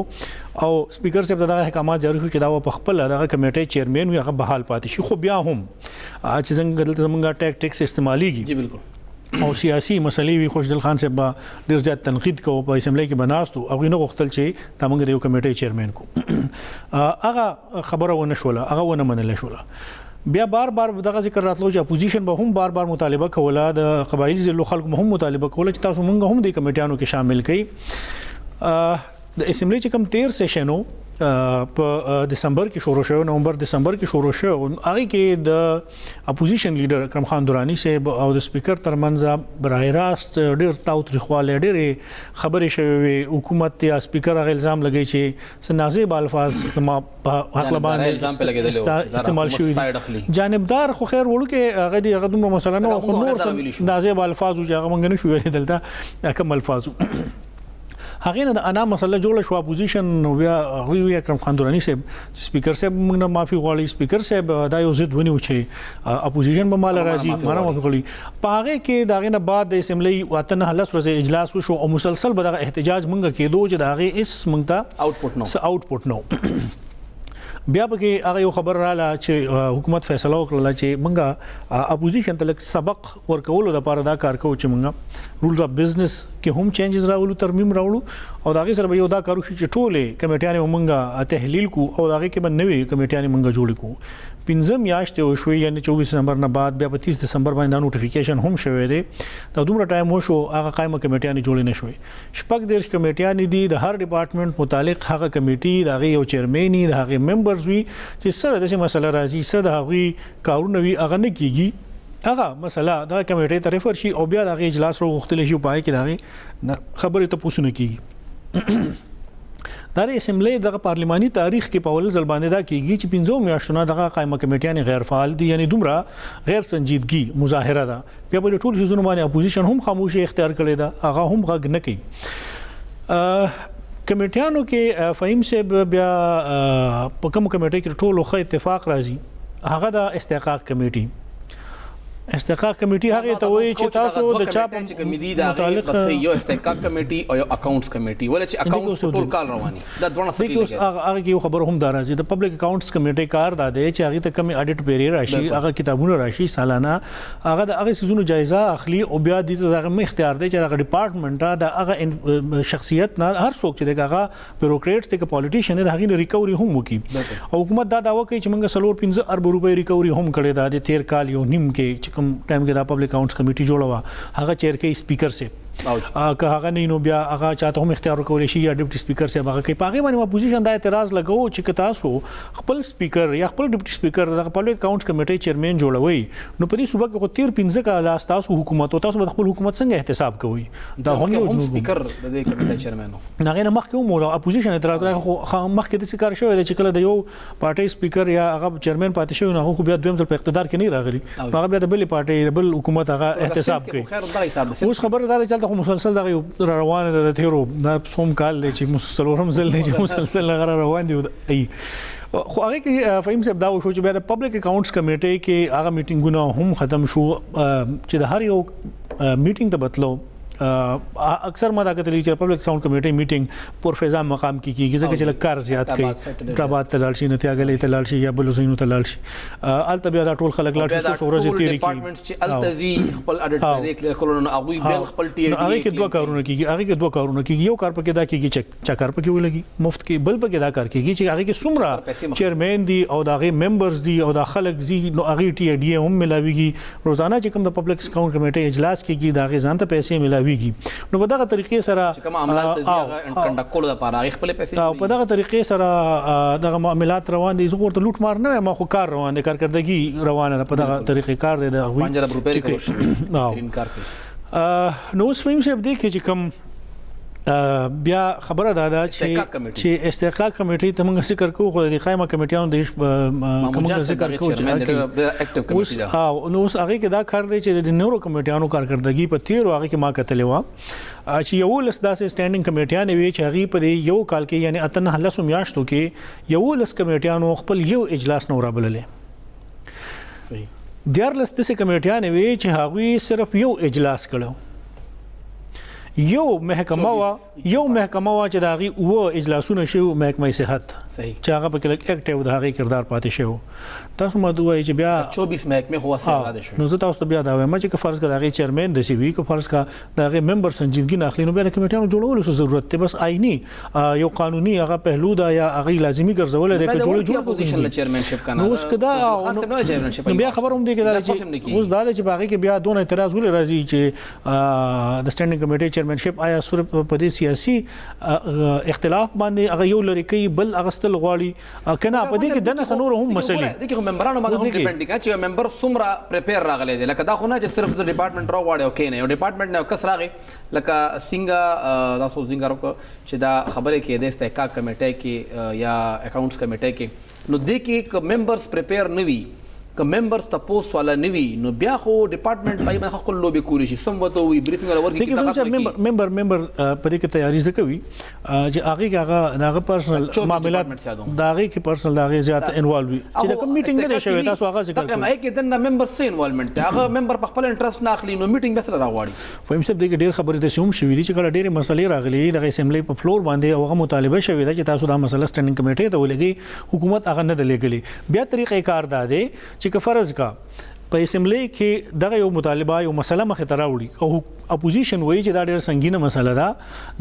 او سپیکر صاحب دغه احکامات جاری شو چې دا په خپل دغه کمیټې چیرمن وي هغه بحال پاتې شي خو بیا هم چې څنګه دلته زمونږه ټیکس استعماليږي جی بالکل او سیاسي مسلې وي خوشدل خان صاحب ډیر زیات تنقید کوو په اسمبلی کې بناستو او غوښتل غوښتل چې تاسو د یو کمیټې چیرمن کو هغه خبره ونه شوله هغه ونه منل شوله بیا بار دغه ذکر راتلو چې اپوزیشن به هم بار مطالبه کوله د قبایلی ضلع خلکو هم مطالبه کوله چې تاسو مونږ هم د کمیټیانو کې شامل کړئ. د اسمبلی چې کوم 13 سیشنو په دسمبر کې شروع شو نومبر دسمبر کې شروع شو هغه کې د اپوزیشن لیډر اکرم خان درانی صاحب او د سپیکر ترمنځ برای راست ډېر تاوتریخواله ډېر خبرې شوې حکومت یا سپیکر هغه الزام لګی چې سنازیب الفاظ ما حق لبان استعمال شوی جانبدار خو خیر وړو کې هغه دومره مسله نه خو نور نازیب الفاظ چې هغه مونږ نه شو دلته کوم الفاظ هغه نه د انا مسله جوړه شو اپوزیشن بیا غوی اکرم خان درانی صاحب سپیکر صاحب موږ نه معافي غواړي سپیکر صاحب دا یو ضد ونیو چې اپوزیشن به مال راځي معنا معافي غواړي پاغه کې داغه نه بعد د اسمبلی وطن هلس ورځ اجلاس وشو او مسلسل به د احتجاج موږ کېدو چې داغه اس موږ ته اوټپوټ نو بیا به هغه یو خبر رااله چې حکومت فیصله وکړه چې موږ اپوزیشن ته لک سبق ورکول د لپاره دا کار کوو چې موږ رولز اف بزنس کې هم چینجز راولو ترمیم راولو او دا غي سره به یو دا کارو چې ټوله کمیټیانې موږ تحلیل کو او دا غي کې به نوې کمیټیانې موږ جوړ کو 15 میاشتې وشوې یعنی 24 دسمبر نه بعد بیا په 30 دسمبر باندې دا نوټیفیکیشن هم شوی دی دا دومره ټایم وشو هغه قائمه کمیټیانې جوړې نه شوې شپږ دیرش کمیټیانې دي د هر ډپارټمنټ متعلق هغه کمیټي د هغې یو چیرمین د هغې ممبرز وي چې څه داسې مسله راځي څه د هغوی کارونه وي هغه نه کیږي هغه مسله دا کمیټې ته ریفر شي او بیا د هغې اجلاس راوغوښتلی شي په هغې کې د هغې خبرې تپوسونه کیږي دا د اسمبلی دغه پارلماني تاریخ کې په اول ځل باندې دا کیږي چې 15 میاشتو نه دغه قائمه کمیټیانې غیر فعال دي یعنی دومره غیر سنجیدګي مظاهره ده بیا په ټول شیزونو باندې اپوزیشن هم خاموشي اختیار کړې ده هغه هم غږ نه کوي کمیټیانو کې فهیم صاحب بیا په کوم کمیټې کې ټولو ښه اتفاق راځي هغه د استحقاق کمیټي استحقاق کمیټي هغه ته وایي چې تاسو د چا په کمیټي دا متعلق یو استحقاق کمیټي او یو اکاونټس کمیټي ولې چې اکاونټس ټول کال رواني دا دوه سکیل هغه یو خبر هم دار راځي د پبلک اکاونټس کمیټي کار دا دی چې هغه ته کمی اډیټ پیری راشي هغه کتابونه راشي سالانه هغه د هغه سيزونو جایزه اخلي او بیا د هغه اختیار دی چې هغه ډپارټمنټ دا هغه شخصیت نه هر څوک چې دغه بیوروکریټس ته پالیټیشن د هغه ریکوري هم وکي او حکومت دا داوا کوي چې موږ 15 ارب روپے ریکوري هم کړی دا د 13 کال یو نیم کې کوم ټایم کې دا پبلک اکاؤنٹس کمیټي جوړه هغه چیر کې سپیکر سے که هغه نه نو بیا هغه چاته هم اختیار ورکول شي یا ډیپټي سپیکر سے هغه کې پاګې باندې اپوزیشن دا اعتراض لګاو چې تاسو خپل سپیکر یا خپل ډیپټي سپیکر د پبلک اکاؤنٹس کمیټي چیرمن جوړوي نو په دې صوبه کې 13 کال تاسو حکومت او تاسو خپل حکومت څنګه احتساب کوي دا هم یو سپیکر د دې کمیټي چیرمن نه غیر مخکې مو اپوزیشن اعتراض راغی مخکې د څه کار شوی چې کله د یو پارټي سپیکر یا هغه چیرمن پاتې شوی نه خو بیا دویم ځل په اقتدار کې نه راغلی هغه بیا د بل پارټي بل حکومت هغه احتساب کوي اوس خبردار چلته مسلسل دغه روان د تیرو د سوم کال دی چې مسلسل ځل دی چې مسلسل غره روان دی خو هغه کې فهیم صاحب دا وشو چې بیا د پبلک اکاؤنټس کمیټي کې هغه میټینګونه هم ختم شو چې د هر یو میټینګ ته بتلو اکثر ما دا کتلی چې پبلک اکاؤنٹ کمیټي میټینګ پر فضا مقام کې کیږي ځکه چې لکار زیات کوي رابط تلال شي نتیا غلې تلال شي یا بل زینو تلال شي ال طبيعه ټول خلک لاړ شي سورځ تیری کی ډپارټمنټس چې التزی خپل اډیټ ډایریکټ کولون هغه بل خپل ټی هغه کې دوه کارونه کیږي یو کار پکې دا کیږي چې کار پکې ولګي مفت کې بل پکې دا کار کیږي چې هغه کې سمرا چیرمن دی او دا غي ممبرز دی او دا خلک زی نو هغه ټی ډی هم ملاويږي روزانه چې کوم د پبلک اکاؤنٹ کمیټي اجلاس کیږي دا غي ځان ته پیسې ملاويږي نو په دغه طریقې سره کوم عملیات ته کنډکټ کول لپاره هغه خپل پیسې او په دغه طریقې سره دغه معاملات روان دي زه ورته لوټ مار نه ما خو کار روان دي کارکردګي روانه په دغه طریقې کار دی د 5 روپے نو اوس فهم شه دې کې چې کوم بیا خبره دا چې استحقاق کمیټي ته موږ ذکر کوو خو د قائمه کمیټیانو د کوم ذکر کوو چې نو اوس هغه کې دا کار دی چې د نورو کمیټیانو کارکردګي په تیرو هغه کې ما کتلې و چې یو لس داسې سټانډینګ کمیټیان وی چې هغه په یو کال کې یعنی اتنه لسو میاشتو کې یو لس کمیټیانو خپل یو اجلاس نه ورابللې دیار لس داسې کمیټیان وی چې هغه صرف یو اجلاس کړو یو محکمه وا چې دا غي او اجلاسونه شو محکمه صحت چې هغه په کې اکټیو د هغه کردار پاتې شو تاسو ما دوی چې بیا 24 محکمه هوا سره شو نو زه تاسو ته بیا دا وایم چې فرض کړه هغه چیرمن د سی وی کو فرض کړه دا هغه ممبر سنجیدګي نه اخلي نو بیا کمیټانو جوړولو ضرورت ته بس آئینی یو قانوني هغه پهلو دا یا هغه لازمي ګرځول دی چې جوړ پوزیشن له چیرمنشپ کنه نو اوس کدا بیا خبر هم دی چې اوس دا چې باغی کې بیا دون اعتراض ولې راځي چې د سټانډینګ کمیټي چیرمنشپ آیا صرف په دې سیاسي اختلاف باندې هغه یو لري کوي بل اغستل غواړي کنه په دې کې دنه سنور هم مسلې دغه ممبرانو باندې هم ډیپند کوي چې ممبر سمرا پریپیر راغلي دي لکه دا خو نه چې صرف د ډپارټمنټ راو واړي او کینه یو ډپارټمنټ نه کس راغی لکه څنګه تاسو څنګه راکو چې دا خبره کې د استحقاق کمیټه کې یا اکاؤنټس کمیټه کې نو د کې ممبرز پریپیر نه وي که ممبرز تاسو والا نوی نو بیا خو ډپارټمنټ پای ما خپل لوبي کولی شي سم وته وي بریفینګ ولا ورګي کې ممبر په دې کې تیاری زکوي چې هغه پرسنل معاملات دا هغه کې پرسنل دا هغه زیات انوالو وي چې کوم میټینګ نه شوی تاسو هغه ذکر کوئ هغه کې د ممبر سي انوالومنت هغه ممبر په خپل انټرست نه اخلي نو میټینګ بس راغواړي فهم څه دې کې ډېر خبرې ته شوم شوې چې کله ډېر مسلې راغلي د اسمبلی په فلور باندې هغه مطالبه شوې ده چې تاسو دا مسله سټانډینګ کمیټې ته ولګي حکومت هغه نه دلېګلي بیا طریقې کار ده چې فرض کا په اسمبلی کې دغه یو مطالبه یو مسله مخه ته راوړي اپوزیشن وایي چې دا ډېر سنگینه مسله ده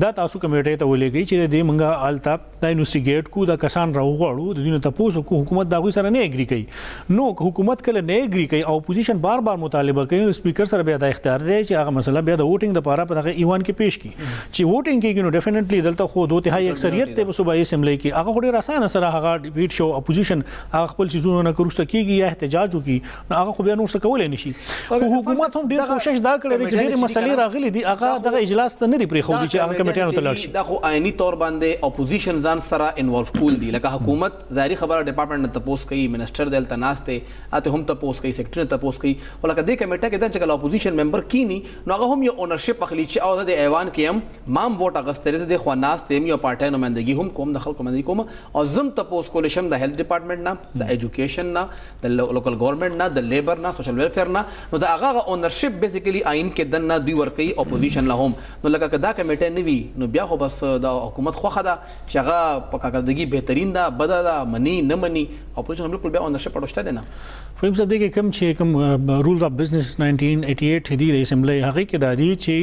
دا تاسو کمیټې ته ولېږئ چې دې موږ هلته دا انویسټیګیټ کو دا کسان راوغواړو د دوی نه تپوس وکړو حکومت د هغوی سره نه اګري کوي نو حکومت کله نه اګري کوي او اپوزیشن بار بار مطالبه کوي سپیکر سره بیا دا اختیار دی چې هغه مسله بیا د ووټینګ دپاره په دغه ایوان کې پیش کړي چې ووټینګ کېږي نو ډیفینټلی دلته خو 2/3 اکثریت دی په صوبایي اسمبلی کې هغه خو ډېر اسانه سره هغه ډیبیټ شو اپوزیشن هغه خپل څیزونه نه وروسته کېږي یا احتجاج وکړي نو هغه خو بیا نور څه کولی نه شي خو حکومت هم ډېر کوشش دا کړی دی چې ډېرې مسلې راغلي دي هغه دغه اجلاس ته نه دي پرېښودي چې هغه کمیټیانو ته لاړ شي دا خو عیني طور باندې اپوزیشن ځان سره انوالو کول دي لکه حکومت ظاهري خبره ډپارټمنټ نه تپوس کوي منسټر دلته ناست دی اته هم تپوس کوي سیکرټري نه تپوس کوي او لکه دې کمیټه کې دا چې کله اپوزیشن ممبر کینی نو هغه هم یو اونرشپ اخلي چې او د ایوان کې هم مام ووټ اغستری د خو ناست تیم یو پارټي نمائندګي هم کوم د خلکو نمائندګي کوم او زم تپوس کول شم د هیلث ډپارټمنټ نه د ایجوکیشن نه د لوکل ګورنمنت نه د لیبر نه سوشل ویلفیر نه نو دا هغه اونرشپ بیسیکلی آئین کې دنه دوی ورکي اپوزیشن له هم نو لکه دا کمیټه نه وي نو بیا خو بس د حکومت خوخه ده چې هغه په کارکردګي بهترین ده بده ده منی نه منی اپوزیشن بالکل بیا اونرشپ اړوشته ده نه فهم صاحب دغه کوم چې کوم رولز اف بزنس 1988 دی د اسمبلی هغه کې د دې چې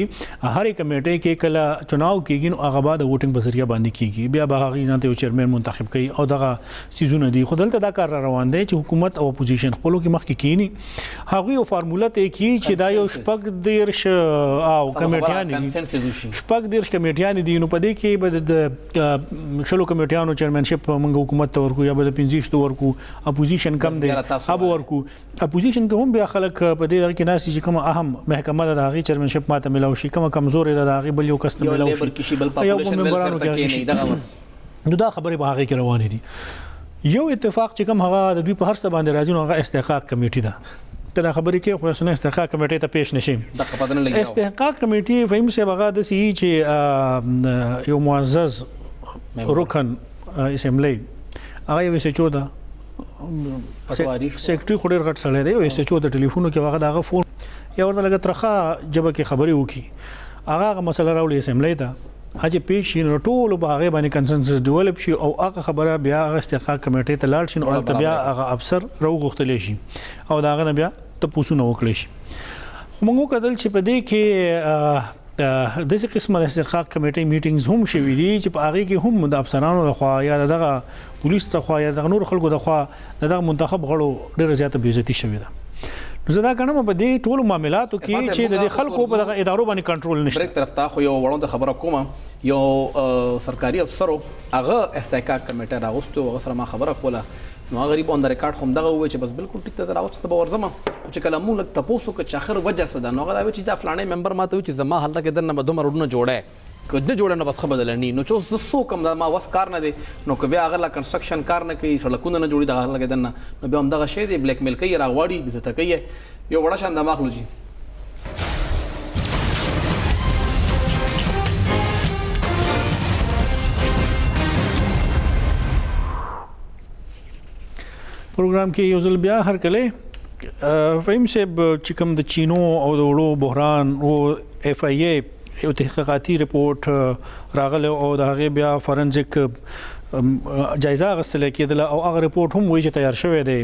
هر کمیټې کې کله چناو کېږي نو هغه بعد ووټینګ په ذریعہ باندې کېږي بیا به هغه ځانته یو چیرمن منتخب کوي او دغه سیزونه دي خو دلته دا کار روان دی چې حکومت او اپوزیشن خپلو کې مخکې کېني هغوی یو فارموله ته کېږي چې دا یو شپږ دېرش او کمیټیانې شپږ دېرش کمیټیانې دي نو په دې کې به د شلو کمیټیانو چیرمنشپ موږ حکومت ته ورکو یا به د 15 ورکو اپوزیشن کم دی اب ورکو اپوزیشن کې هم بیا خلک په دې کې ناسي چې کومه اهم محکمه ده هغه چیرمنشپ ماته ملاو شي کومه کمزوري ده هغه بل یو کس ته ملاو شي یو ممبرانو کې نو دا خبره به هغه کې روانې دي یو اتفاق چې کوم هغه د دوی په هر څه باندې راځي نو هغه استحقاق کمیټه ده تر خبرې کې خو اسنه استحقاق کمیټه ته پیش نشي استحقاق کمیټه فهم سی هغه د سی چې یو معزز رکن اسمبلی هغه یې وسه 14 سیکرټری خو ډېر غټ سړی دی او ایس ایچ او د ټلیفونو کې هغه دغه فون یا ورته لږه ترخه ژبه کې خبرې وکړي هغه مسله راوړي اسمبلی ته چې پیش شي نو ټولو به هغې باندې کنسنسس ډیولپ شي او هغه خبره بیا هغه استحقاق کمیټې ته لاړ شي نو هلته بیا هغه افسر راوغوښتلی شي او د هغه نه بیا تپوسونه وکړی شي خو موږ وکتل چې په دې کې داسې قسمه د استحقاق کمیټې میټینګز هم شوي دي چې په هغې کې هم د افسرانو لخوا یا دغه پولیس لخوا یا دغه نور خلکو لخوا دغه منتخب غړو ډېره زیاته بې عزتي شوې ده نو زه دا ګڼم په دې ټولو معاملاتو کې چې د خلکو په دغه ادارو باندې کنټرول نشته بریک طرف ته خو یو وړاندې خبره کومه یو سرکاري افسرو هغه استحقاق کمیټه راغوستو هغه سره ما خبره کوله نو هغه غریب اون د ریکارډ هم دغه وای چې بس بالکل ټیک ته راوځه به ورزمه چې کله مونږ لک تاسو کو چې اخر وجه څه ده نو هغه چې دا فلانه ممبر ماته وي چې زما حالت کې درنه بدوم روډونه جوړه کله جوړه نو بس خبر بدلنی نو چې سو کم دا ما وس کار نه دی نو کبه هغه لا کنستراکشن کار نه کوي سړکونه نه جوړي دا هغه کې درنه نو به هم دغه شی دی بلیک میل کوي راغواړي عزت کوي یو وړه شان دماغ لوجي پروګرام کې یو ځل بیا هر کله فهم صاحب چې کوم د چینو او د وړو بحران او اف ای ای یو تحقیقاتي رپورټ راغله او د هغې بیا فورنزیک جایزه اخیستل کېدله او هغه رپورټ هم وایي چې تیار شوی دی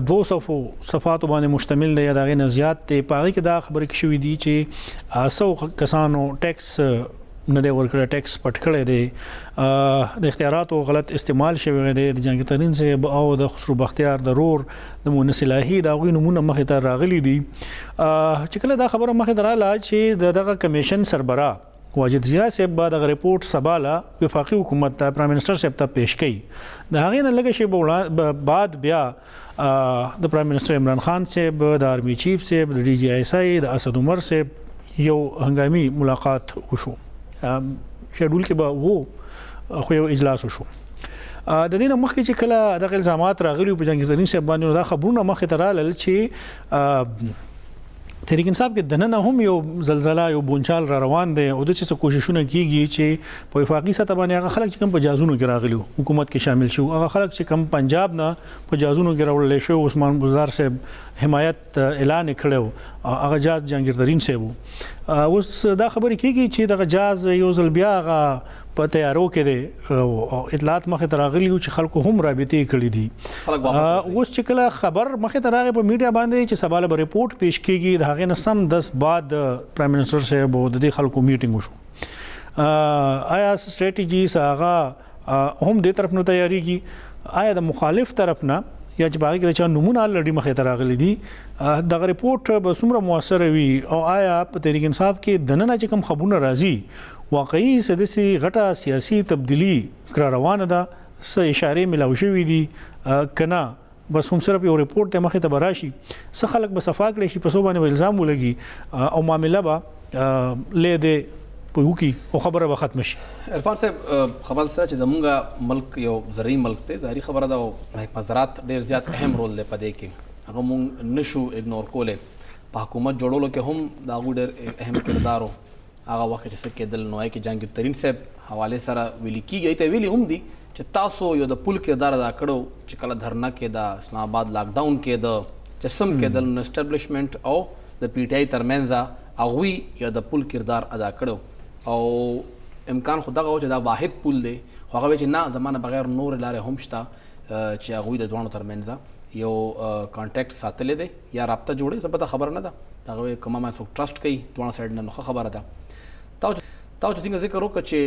200 صفحاتو باندې مشتمل دی یا د هغې نه زیات دی په هغې کې دا خبرې کې شوي دي چې 100 کسانو ټیکس نه دی ورکړی ټیکس پټ کړی دی د اختیاراتو غلط استعمال شوی دی د جهانګیر ترین صاحب او د خسرو بختیار د رور د مونس الهي د هغوی نومونه مخې ته راغلي دي چې کله دا خبره مخې ته راغله چې دغه کمیشن سربراه واجد ضیاء صاحب به دغه رپورټ سباله وفاقي حکومت ته پرایم منسټر صاحب ته پیش کړي د هغې نه لږه شی بعد بیا د پرایم منسټر عمران خان صاحب د آرمی چیف صاحب د ډي جی ایس آی د اسد عمر صاحب یو هنګامي ملاقات وشو شیډول کې به وو خو یو اجلاس وشو د دې نه مخکې چې کله دغه الزامات راغلي په جهانګیر ترین صاحب باندې دا خبرونه مخې ته رالل چې تحریک انصاف کې دننه هم یو زلزلہ یو بونچال را روان دی او د څه کوششونه کیږي چې په وفاقي سطح باندې هغه خلک چې کوم په جازونو کې راغلي حکومت کې شامل شو هغه خلک چې کوم پنجاب نه په جازونو کې راوړل شو عثمان بزدار صاحب حمایت اعلان کړو هغه جاز جهانگیر ترین صاحب اوس دا خبرې کیږي چې دغه جاز یو ځل بیا هغه په تیارو کې دی اطلاعات مخې ته راغلي چې خلکو هم رابطې کړي دي اوس چې کله خبر مخې ته راغی په میډیا باندې چې سبا به رپورټ پیش کیږي د هغې نه سم 10 بعد پرایم منسټر صاحب د دې خلکو میټینګ وشو آیا سټریټیجیز هغه هم دې طرف نه تیاریږي آیا د مخالف طرف نه یا چې باغی کې چې نمونه لړۍ مخې ته راغلي دي دغه رپورټ به څومره موثر وي او آیا په تحریک انصاف کې دننه چې کوم خبرونه راځي واقعي سدسي غټه سیاسي تبدیلی کړه روانه ده څه اشاره ملاوي شوې دي کنا بس هم صرف یو رپورټ ته مخې ته براشي څه خلک به صفا کړي شي په سو باندې الزام ولګي او معاملې به لیدې پوکی او خبره به ختم شي. عرفان صاحب خبر سره چې زمونږ ملک یو زرعي ملک دی ظاهري خبره ده او مزارات ډېر زیات اهم رول دی په دې کې هغه مونږ نشو اګنور کولی په حکومت جوړولو کې هم د هغوی ډېر اهم کردار و هغه وخت چې څه کېدل نو کې جهانګیر ترین صاحب حوالې سره ویلي کېږي ته ویلي هم دي چې تاسو یو د پل کردار ادا کړو چې کله دھرنا کېده اسلام آباد لاک ډاون کېده چې سم کېدل نو اسټابلیشمنټ او د پی ټی آی ترمنځ هغوی یو د پل کردار ادا کړو او امکان خو دغه و چې دا واحد پول دی خو هغه وایي چې نه زمانه بغیر نور لارې هم شته چې هغوی د دواړو ترمنځ یو کانټیکټ ساتلی دی یا رابطه جوړې زه پته خبره نه ده هغه وایي که ما څوک ټرسټ کوي دواړه سایډ نه نو ښه خبره ده تا چې څنګه ذکر وکړه چې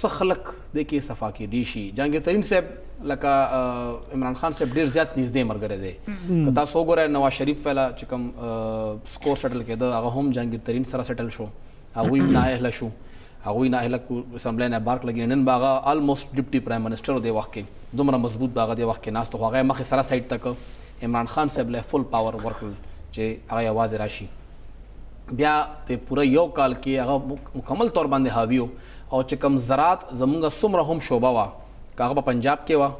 څه خلک دې کې صفا کېدی شي جهانګیر ترین صاحب لکه عمران خان صاحب ډېر زیات نږدې ملګری دی که تاسو وګورئ نواز شریف والا چې کوم سکور سټل کېده هغه هم جهانګیر ترین سره سټل شو هغوی نااهله شو هغوی نااهله اسمبلی نه بارک لګي نن به هغه آلموسټ ډپټي پرایم منسټر دی وخت کې دومره مضبوط به هغه دی وخت کې ناست خو هغه مخې سره سایډ تک عمران خان صاحب له فل پاور ورکړل چې هغه یوازې راشي بیا د پوره یو کال کې هغه مکمل طور باندې حاوی و او چې کوم زراعت زمونږ څومره هم شعبه وه که هغه په پنجاب کې وه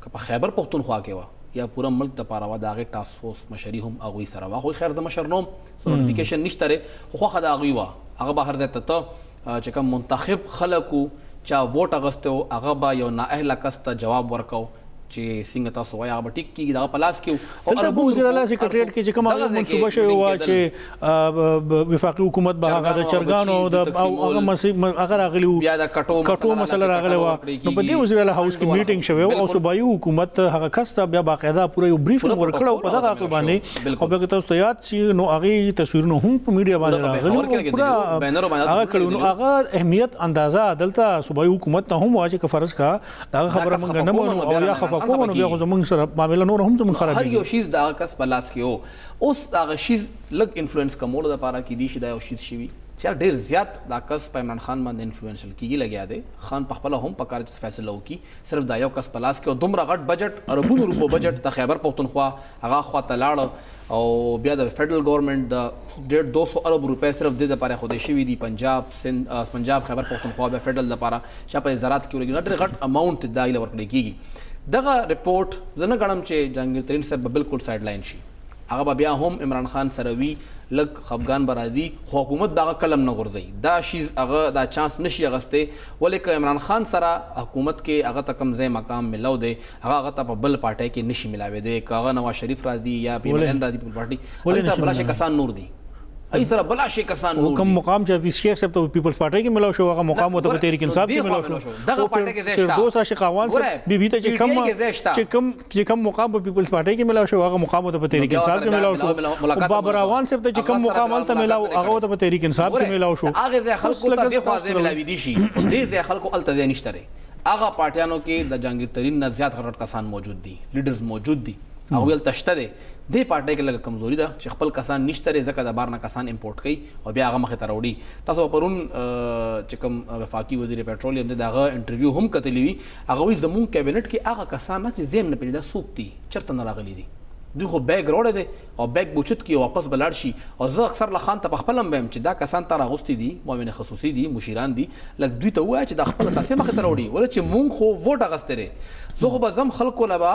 که په خیبر پښتونخوا کې وه یا پوره ملک دپاره وه د هغې ټاسک فورس مشري هم هغوی سره وه خو خیر زه مشر نه وم څه نوټیفیکیشن نشته دی خو خوښه د هغوی وه هغه به هر ځای ته چې کوم منتخب خلک وو چا ووټ اغوستی و هغه به یو نااهله کس ته جواب ورکو چې څنګه تاسو وایي هغه به ټیک کېږي دغه په لاس کې دلته په وزیر اعلی سیکرټریټ کې چې کومه منصوبه شوې وه چې وفاقي حکومت به هغه د چرګانو هغه راغلي وو بیا د کټو مسله راغلی وه نو په دې وزیر اعلی هاوس کې میټینګ شوی او صوبایي حکومت هغه کس ته بیا باقاعده پوره یو بریفینګ ورکړی او په دغه عقل باندې او بیا که تاسو ته یاد شي نو هغې تصویرونه هم په میډیا باندې راغلي پوره هغه کړي نو هغه اهمیت اندازه دلته صوبایي حکومت ته هم وه چې که فرض کا دغه خبره موږ نه منو او یا خفه کوو نو بیا خو زموږ سره معامله نور هم زموږ خرابېږي هر یو شیز د هغه کس په لاس کې و اوس هغه شیز لږ انفلوئنس کمولو دپاره کېدی شي دا یو شیز شوي چې ډېر زیات دا کس په عمران خان باندې انفلوئنشل کېږي لګیا دی خان پخپله هم پکار چې فیصله وکړي صرف دا یو کس په لاس کې او دومره غټ بجټ اربونو روپو بجټ د خیبر پښتونخوا هغه خواته لاړه او بیا د فیډرل ګورنمنټ د 200 ارب روپۍ صرف دې دپاره خودی شوي دي پنجاب خیبر پښتونخوا بیا فیډرل دپاره چې په زراعت کې ولګي ډېر غټ اماونټ دا ایله ورکړی کېږي دغه رپورټ زه نه ګڼم چې جهانګیر ترین صاحب به بالکل سایډ لاین شي هغه به بیا هم عمران خان سره وي لږ خفګان به راځي خو حکومت به هغه قلم نه غورځوي دا شیز هغه دا چانس نشي اخیستی ولې که عمران خان سره حکومت کې هغه ته کوم ځای مقام ملو دی هغه ته په بل پارټۍ کې نشي ملاوېدی که هغه نواز شریف راځي یا پی ایل این راځي پیپل پارټي هغې سره بلا شي کسان نور دي ای سره بلا شي کسان نور کوم مقام چې شیخ صاحب ته پیپلز پارټي کې ملاو شو هغه مقام ته په تحریک انصاف کې ملاو شو دغه پارټي کې ځای شته دوست عاشق اخوان صاحب بي ته چې کوم مقام په پیپلز پارټي کې ملاو شو هغه مقام ته په تحریک انصاف کې ملاو شو بابر اخوان صاحب ته چې کوم مقام ته ملاو هغه ته په تحریک انصاف کې ملاو شو هغه ځای خلکو ته د خوازه ملاوي دي شي دې ځای خلکو الته ځای نشته هغه پارټیانو کې د جهانګیر ترین نه زیات غټ کسان موجود دي لیډرز موجود دي هغه ول تشته دي دې پارټۍ کې لږه کمزوري ده چې خپل کسان نشته لري ځکه د بار نه کسان امپورټ کوي او بیا هغه مخې ته راوړي تاسو پرون چې کوم وفاقي وزیر پېټرولیم دی دغه انټرویو هم کتلی وي هغه وایي زموږ کابینټ کې هغه کسان نه چې زم نه پېژني دا څوک دي چېرته نه راغلي دي دوی خو بیگ راوړی دی او بیگ بوچت کې واپس به لاړ شي او زه اکثر له خان ته په خپله هم وایم چې دا کسان ته راغوستي دي معاون خصوصي دي مشیران دي لږ دوی ته ووایه چې دا خپل اساسي مخې ته راوړي ولې چې مونږ خو ووټ اخیستی دی زه خو به ځم خلکو له به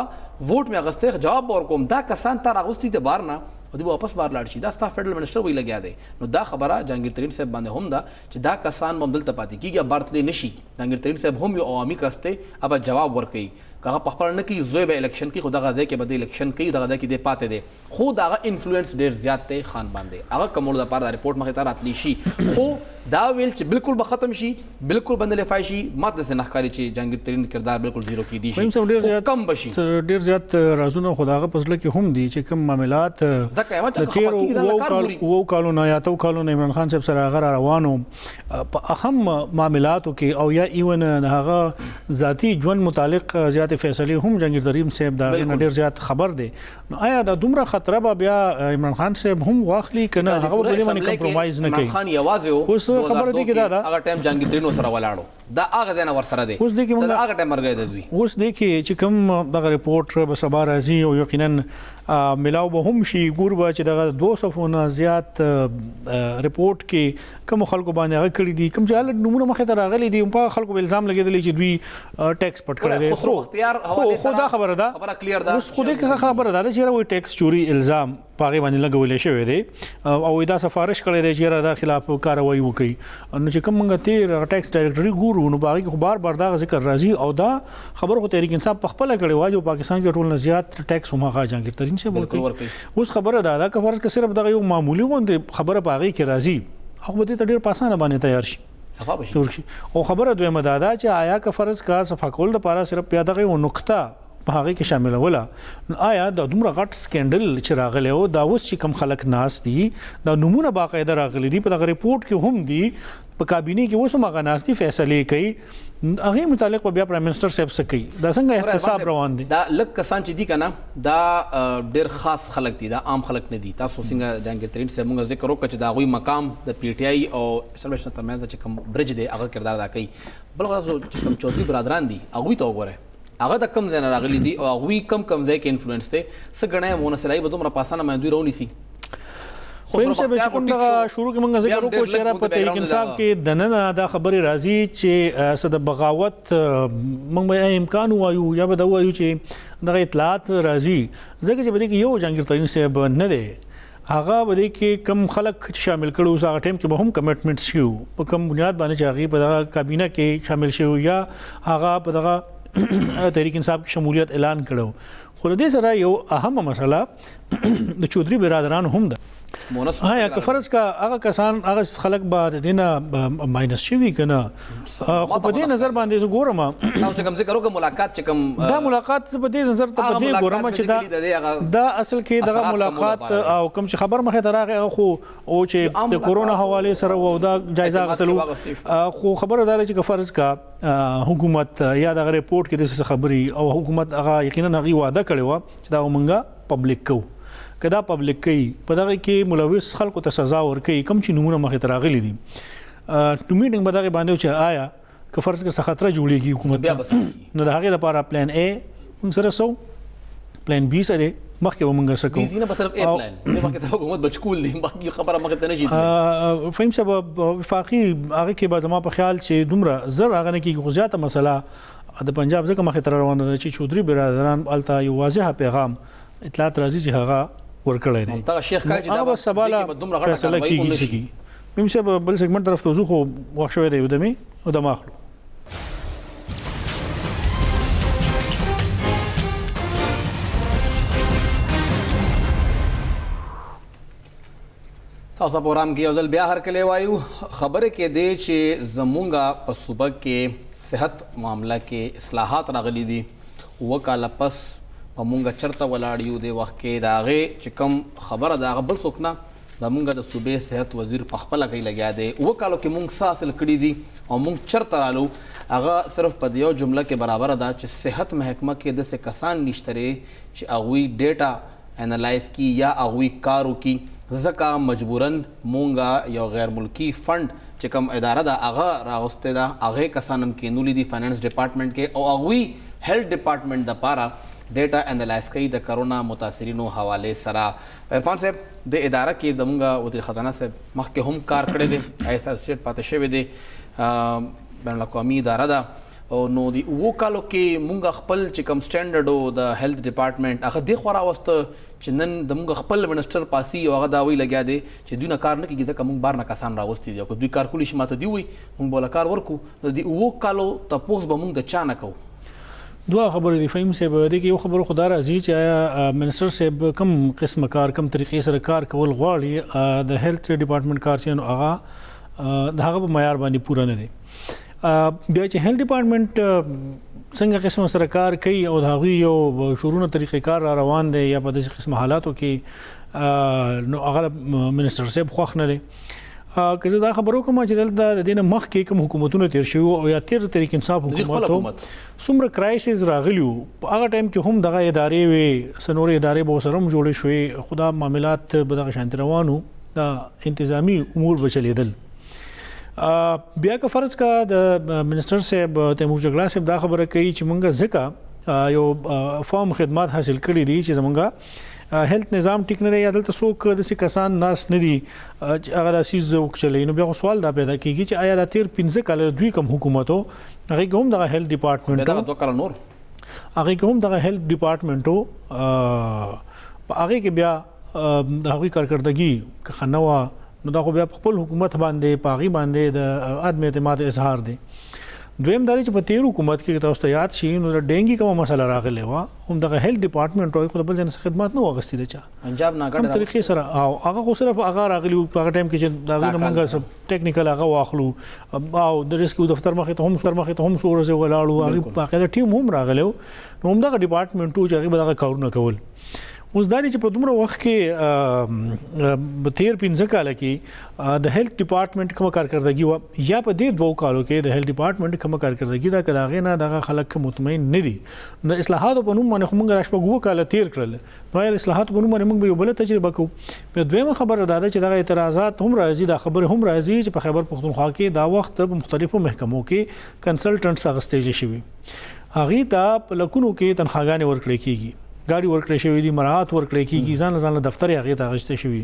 ووټ مې اخیستی جواب به ورکوم دا کسان ته راغوستي دي بار نه او دوی به واپس بار لاړ شي دا ستا فیډرل منسټر وی لګیا دی نو دا خبره جهانګیر ترین صاحب باندې هم ده چې دا کسان به هم دلته پاتې کېږي بار تللی نه شي جهانګیر ترین صاحب هم یو عوامي کس دی ابه جواب ورکوي هغه په خپل نه کې زوی به الیکشن کې خدا غځي کې بده الیکشن کې دغه کې د پاتې دی خو دا انفلوئنس ډیر زیات دی خان باندې هغه کومول د پاره رپورت مخه ته راتلی شي خو دا ویل چې بالکل به ختم شي بالکل بند لفای شي ماته سه نخکاری چې جهانگیر ترین کردار بالکل زیرو کې دي شي کم بشي ډیر زیات رازونه خداغه پسله کې هم دي چې کوم معاملات وو کالو نه یا تو کالو نه عمران خان صاحب سره هغه روانو په اهم معاملاتو کې او یا ایون هغه ذاتی ژوند متعلق زیات فیصله هم جهانگیر ترین صاحب دا ډیر زیات خبر دی نو آیا دا دومره خطر به بیا عمران خان صاحب هم واخلي کنه هغه به باندې کمپرمایز نه کوي عمران خان یوازې خبره دی کې دا هغه ټایم جهانگیر ترین سره ولاړو دا هغه ځای نه ور سره دی اوس دی کې هغه ټایم مرګ دی دوی اوس دی کې چې کوم دغه ریپورت به سبا راځي او یقینا ملاو به هم شي ګور به چې دغه 200 نه زیات ریپورت کې کوم خلکو باندې هغه کړی دي کوم چې نمونه مخه ته راغلي دي په خلکو به الزام لګیدل چې دوی ټیکس پټ کړی دی خو دا خبره ده خبره کلیر ده اوس خو دې خبره ده چې وایي ټیکس چوری الزام پاغي باندې لګولې شوی دی او دا سفارش کړی دی چې دا خلاف کاروایی وکړي نو چې کوم موږ تیر ټیکس ډایریکټوري ګورو نو باغی خو بار دا ذکر راځي او دا خبر خو تحریک انصاف په خپل کړي واجب پاکستان کې ټول نه زیات ټیکس هم هغه جهانگیر ترین سے ورکړي اوس خبره دا که فرض که صرف دغه یو معمولی غونډه خبره باغی کې راځي هغه به ډیر پاسانه باندې تیار شي صفا بشي او خبره دویمه دا چې آیا که فرض کا صفا کول د پاره صرف بیا دغه نقطه په هغه کې شامل ولا آیا د دومره غټ سکینډل چې راغلی او دا اوس چې کم خلک ناس دي دا نمونه باقاعده راغلي دي په دغه ریپورت کې هم دي په کابینه کې اوس هغه ناس دي فیصله کوي هغه متعلق بیا پرایم منسٹر صاحب څه کوي دا څنګه احتساب روان دي دا لک کسان چې دي کنه دا ډیر خاص خلک دي دا عام خلک نه دي تاسو څنګه جهانگیر ترین صاحب موږ ذکر وکړو چې دا غوي مقام د پی ټی آی او اسمبلی ترمنځ چې کوم برج دی هغه کردار ادا کوي بل چې کوم چودھری برادران دي هغه ته وګوره هغه د کم ځای نه راغلي دي او هغوی کم ځای کې انفلوئنس دی څه ګڼی مونسلایي به دومره پاسانه باندې دوی رونیسي خو چې کوم دغه شروع کې موږ ذکر وکړو چې په تحریک انصاف کې دننه دا خبرې راځي چې څه د بغاوت موږ به امکان وایو یا به دا وایو چې دغه اطلاعات راځي ځکه چې بده کې یو جهانگیر ترین صاحب نه دی هغه بده کې کم خلک شامل کړو اوس هغه ټیم کې به هم کمټمنټ شو په کم بنیاد باندې چې هغه په دغه کابینه کې شامل شو یا هغه په دغه تحریک انصاف کی شمولیت اعلان کړو خو دې سره یو اهم مسله د چودھری برادران هم ده یا که فرض کا هغه کسان هغه خلک بعد دینه ماینس شوی کنه خو په دې نظر باندې زه ګورم نو چې کوم ذکر وکړه ملاقات چې کوم دا ملاقات په دې نظر ته په دې ګورم چې دا اصل کې دغه ملاقات او کوم چې خبر مخه تراغه خو او چې د کورونا حواله سره و دا جایزه غسلو خو خبردار چې فرض کا حکومت یا د ریپورت کې د خبري او حکومت هغه یقینا هغه وعده کړی و چې دا مونږه پبلک کو کدا پبلک کوي په دغه کې ملوث خلکو ته سزا ورکړي کم چې نمونه مخې ته راغلي دي نو میټینګ به دغه باندې چې آیا که فرض کې خطر جوړیږي حکومت نو د هغې لپاره پلان اے موږ سره سو پلان بی سره مخکې به موږ سکو بي نه صرف اے پلان مخکې ته حکومت بچکول دي باقي خبره مخکې ته نشي فهم سبب وفاقي هغه کې به زما په خیال چې دومره زر هغه نه کې غزياته مسله د پنجاب ځکه مخې ته روانه ده چې چودھری برادران الته یو واضح پیغام اطلاعات راځي چې هغه ورکړی دی دا شیخ کای چې دا سباله فیصله کیږي میم صاحب بل سیګمنټ طرف ته خو وښه شوی دی ودمي او د ماخلو تاسو پروګرام کې ځل بیا هر کله وایو خبره کې دی چې زمونږه په صوبه کې صحت معاملہ کې اصلاحات راغلي دي وکاله پس مونږه چرته ولاړیو د وخت کې داغه چې کوم خبره داغه بل څوک نه زمونږه د صوبې صحت وزیر په خپل کې لګیا دی وکالو کې مونږ حاصل کړی دي او مونږ چرته رالو هغه صرف په یو جمله کې برابر ده چې صحت محکمه کې د څه کسان نشته چې هغوی ډیټا انالایز کی یا هغوی کارو کی ځکه مجبورن مونږه یو غیر ملکی فند چې کوم اداره ده هغه راغسته ده هغه کسان هم کېنولي دي فاینانس ډپارټمنټ کې او هغوی هیلث ډپارټمنټ د پاره ډیټا انالایز کوي د کرونا متاثرینو حواله سره عرفان صاحب د اداره کې زمونږه وزیر خزانه صاحب مخکې هم کار کړی دی ایسا سټ پاتې شوی دی بین الاقوامي اداره ده او نو دی وو کالو کې مونږ خپل چې کوم سټانډرډ د هیلث ډپارټمنټ هغه د خورا واست چې نن د مونږ خپل منسٹر پاسي او هغه دا وی لګیا دی چې دوی نه کار نه کیږي ځکه مونږ بار نه کسان راوستي دي او دوی کار کولی شي ماته دی وي مونږ بوله کار ورکو د وو کالو تاسو به مونږ د چا نه کوو دوا خبر دی فهم صاحب دی کې یو خبر خدا راځي چې آیا منسٹر صاحب کم قسم کار کم طریقې سره کار کول غواړي د هیلث ډپارټمنټ کار چې نو هغه د هغه په معیار باندې پوره نه دی بیا چې هیلث ډپارټمنټ څنګه قسم سره کار کوي او د هغوی یو شروع طریقې کار را روان دی یا په داسې قسم حالاتو کې نو هغه منسٹر صاحب خوښ نه دی که زه دا خبرو کوم چې دلته د دې نه مخکې کوم حکومتونه تیر شوي او یا تیر طریق انصاف حکومت څومره کرایسز راغلي وو په هغه ټایم کې هم دغه ادارې وې څه نورې ادارې به ورسره هم جوړې شوې خو دا معاملات به دغه شانتې روان وو دا انتظامي امور به چلېدل بیا که فرض کا د منسٹر صاحب تیمور جګړه صاحب دا خبره کوي چې مونږ ځکه یو فارم خدمات حاصل کړي دي چې زمونږ هیلث نظام ټیک نه دی یا دلته څوک داسې کسان ناس نه دي هغه داسې ذوق چلی نو بیا سوال دا پیدا کېږي چې آیا دا تیر 15 کاله دوی کوم حکومت وو هغې کې هم دغه هیلث ډپارټمنټ دغه 2 کاله نور هغې کې هم دغه هیلث ډپارټمنټ وو په هغې کې بیا د هغوی کارکردګي که ښه نه وه نو دا خو بیا په خپل حکومت باندې په هغې باندې د عدم اعتماد اظهار دی دویم دا چې په تیر حکومت کې تاسو ته یاد شي نو د ډینګي کومه مسله راغلې وه هم دغه هیلث ډپارټمنټ وایي خو د بل ځای نه خدمات نه واغستې ده چا انجاب ناګډ طریقې سره او هغه خو صرف هغه راغلي په هغه ټایم کې چې دا غوښنه موږ سب ټیکنیکل هغه واخلو او د ریسکیو دفتر مخې ته هم څو ورځې ولاړو هغه باقاعده ټیم هم راغلی نو هم دغه ډپارټمنټ و چې هغې به دغه کارونه کول اوس دا چې په دومره وخت کې تیر 15 کاله کې د هیلث ډپارټمنټ کومه کارکردګي وه یا په دې 2 کالو کې د هیلث ډپارټمنټ کومه کارکردګي ده که د هغې نه دغه خلک مطمئن نه دي نو اصلاحاتو په نوم باندې خو موږ را شپږ 2 کاله تیر کړل نو یا د اصلاحاتو په نوم باندې موږ به یو بله تجربه کوو بیا دویمه خبره دا ده چې دغه اعتراضات هم راځي دا خبرې هم راځي چې په خیبر پښتونخوا کې دا وخت په مختلفو محکمو کې کنسلټنټس اخیستې شوي هغې ته په لکونو کې تنخواګانې ورکړې کېږي ګاډي ورکړې شوې دي مراعات ورکړې کېږي ځان له دفتر هغې ته اخیستې شوي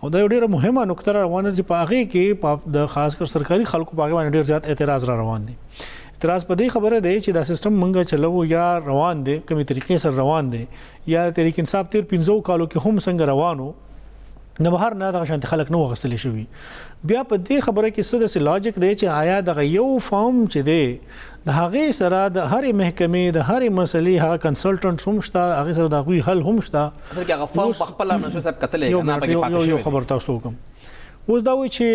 او دا یو ډېره مهمه نقطه را روانه چې په هغې کې د خاص کر سرکاري خلکو په هغې باندې ډېر زیات اعتراض را روان دی اعتراض په دې خبره دی چې دا سیستم موږ چلو یا روان دی کومې طریقې سره روان دی یا تحریک انصاف تیر 15 کالو کې هم څنګه روانو نه بهر نه دغه شانتي خلک نه واغستلی شوي بیا په دې خبره کې څه داسې لاجک دی چې آیا دغه یو فارم چې دی د هغې سره د هرې محکمې د هرې مسلې هغه کنسلټنټس هم شته هغې سره د هغوی حل هم شته اصل کې هغه فارم په خپله منسوب صاحب کتلی یو خبر تاسو وکړم اوس دا وایي چې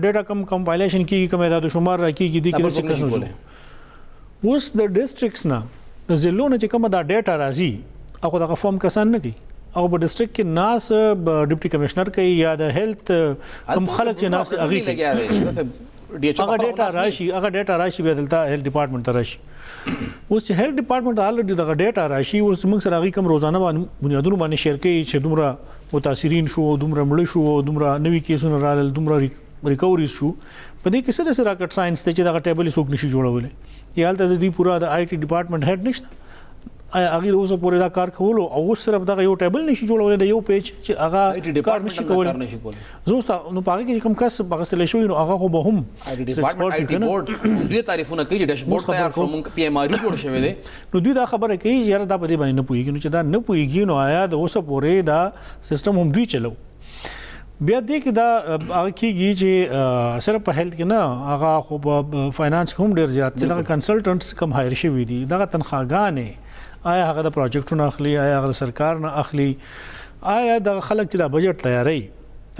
ډیټا کم کمپایلیشن کېږي کوم اعداد و شمار راکېږي دې کې څه کس اوس د ډسټرکټس نه د ضلعو نه چې کومه دا ډیټا راځي هغه دغه فارم کسان نه کوي او په ډسټرکټ کې ناس ډیپټي کمشنر کوي یا د هیلث کوم خلک چې ناس هغې هغه ډیټا راشي بیا دلته هیلث ډپارټمنټ ته راشي اوس چې هیلث ډپارټمنټ ته الریډي دغه ډیټا راشي اوس موږ سره هغې کوم روزانه بنیادونو باندې شیر کوي چې دومره متاثرین شو دومره مړه شو دومره نوي کیسونه رالل دومره ریکوریز شو په دې کې څه داسې راکټ ساینس دی چې دغه ټیبل یې څوک نشي جوړولی یا هلته د دوی پوره د آی ټي ډپارټمنټ هیډ نشته هغې اوسه پورې دا کار کولو او اوس صرف دغه یو ټیبل نشي جوړولی د یو پیج چې هغه کار نشي کولی زه اوس نو په هغې کې چې کوم کس اخیستلی شوي نو هغه خو به هم دوی تعریفونه کوي چې ډیشبورډ تیار شو مونږ پی ایم آر جوړ شوی دی نو دوی دا خبره کوي چې یاره دا په دې باندې نه پوهېږي نو چې دا نه پوهېږي نو آیا د اوسه پورې دا سیسټم هم دوی چلو بیا دې کې دا هغه کېږي چې صرف په هیلث کې نه هغه خو په فاینانس کې هم ډېر زیات چې دغه کنسلټنټس کم هایر شوي دي دغه تنخواګانې آیا هغه د پروجیکټونو اخلي آیا هغه د سرکار نه اخلي آیا د خلک چې دا بجټ تیاروي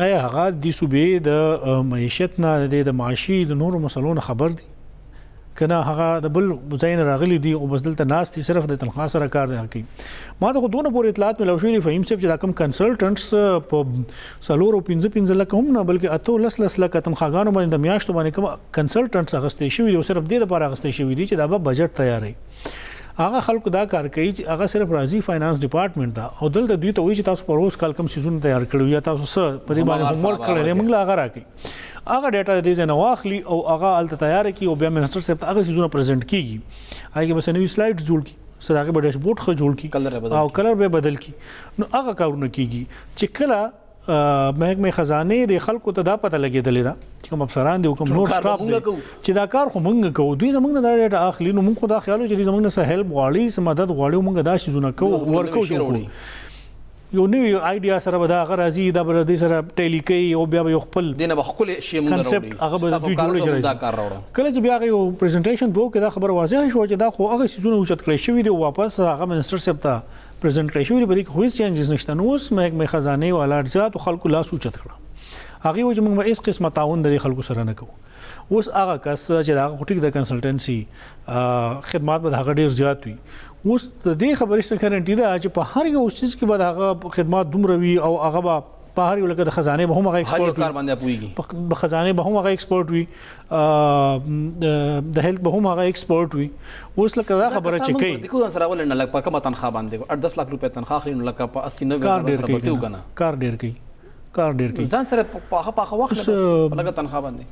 آیا هغه د صوبې د معیشت نه د معاشي د نورو مسلو نه خبر دي که نه هغه د بل ځای نه راغلي دي او بس دلته ناست دي صرف د تنخوا سره کار دی کوي ما ته خو دونه پورې اطلاعات میلاو شوي دي فهیم صاحب چې دا کوم کنسلټنټس په 4 لکه هم نه بلکې 10 لکه تنخواګانو باندې د میاشتو باندې کوم کنسلټنټس اخیستې شوي دي او صرف دې دپاره اخیستې شوي دي چې دا به بجټ تیاروي هغه خلکو دا کار کوي چې هغه صرف راځي فاینانس ډپارټمنټ ته او دلته دوی ته وایي چې تاسو په روز کال کوم سیزونه تیار کړي یا تاسو څه په دې باندې هومورک کړی دی موږ له هغه راکړي هغه ډیټا دې ځای نه واخلي او هغه هلته تیار کړي او بیا منسټر صاحب ته هغه سیزونه پرزنټ کېږي هغې کې بس نوي سلایډز جوړ کړي سره هغې به ډیشبورډ ښه جوړ کړي او کلر به بدل کړي نو هغه کارونه کېږي چې کله محکمې خزانې د خلکو ته دا پته لګېدلې ده چې کوم افسران دي او کوم نور سټاف دی چې دا کار خو موږ کوو دوی زموږ نه دا ډیټا اخلي نو موږ خو دا خیال و چې دوی زموږ نه څه هیلپ غواړي څه مدد غواړي او موږ دا شیزونه کوو ورکوو یو نوی آیډیا سره به دا هغه راځي دا به دې سره ټیلی کوي او بیا به یو خپل دینه بخل شی مونږ کنسپټ هغه به دوی جوړ دا کار راوړو کله چې بیا یو پریزنټیشن دوه کې دا خبر واضح شو چې دا خو هغه سيزونه اوچت کړی شوی دی واپس هغه منسٹر صاحب ته پریزنټ کړی شوی دی په دې کې هیڅ چینجز نشته نو اوس مې خزانه والا ځات خلکو لاس اوچت کړ هغه و چې موږ هیڅ قسمه تعاون د خلکو سره نه کوو اوس هغه کس چې دا غوټیک د کنسلټنسي خدمات به هغه ډیر زیات وي اوس د دې خبرې څخه ګارانټي ده چې په هر یو چیز کې به هغه خدمات دومره وي او هغه به په هر یو لکه د خزانه به هم هغه ایکسپورټ کار باندې پويږي په خزانه به هم هغه ایکسپورټ وي د هیلث به هم هغه ایکسپورټ وي اوس لکه دا خبره چې کوي د کو سره ول نه لګ په کومه تنخواه باندې 10 لک روپے تنخواه خري نو لکه په 80 90 کار ډیر کوي کار ډیر کوي ځان سره په وخت لګه تنخواه باندې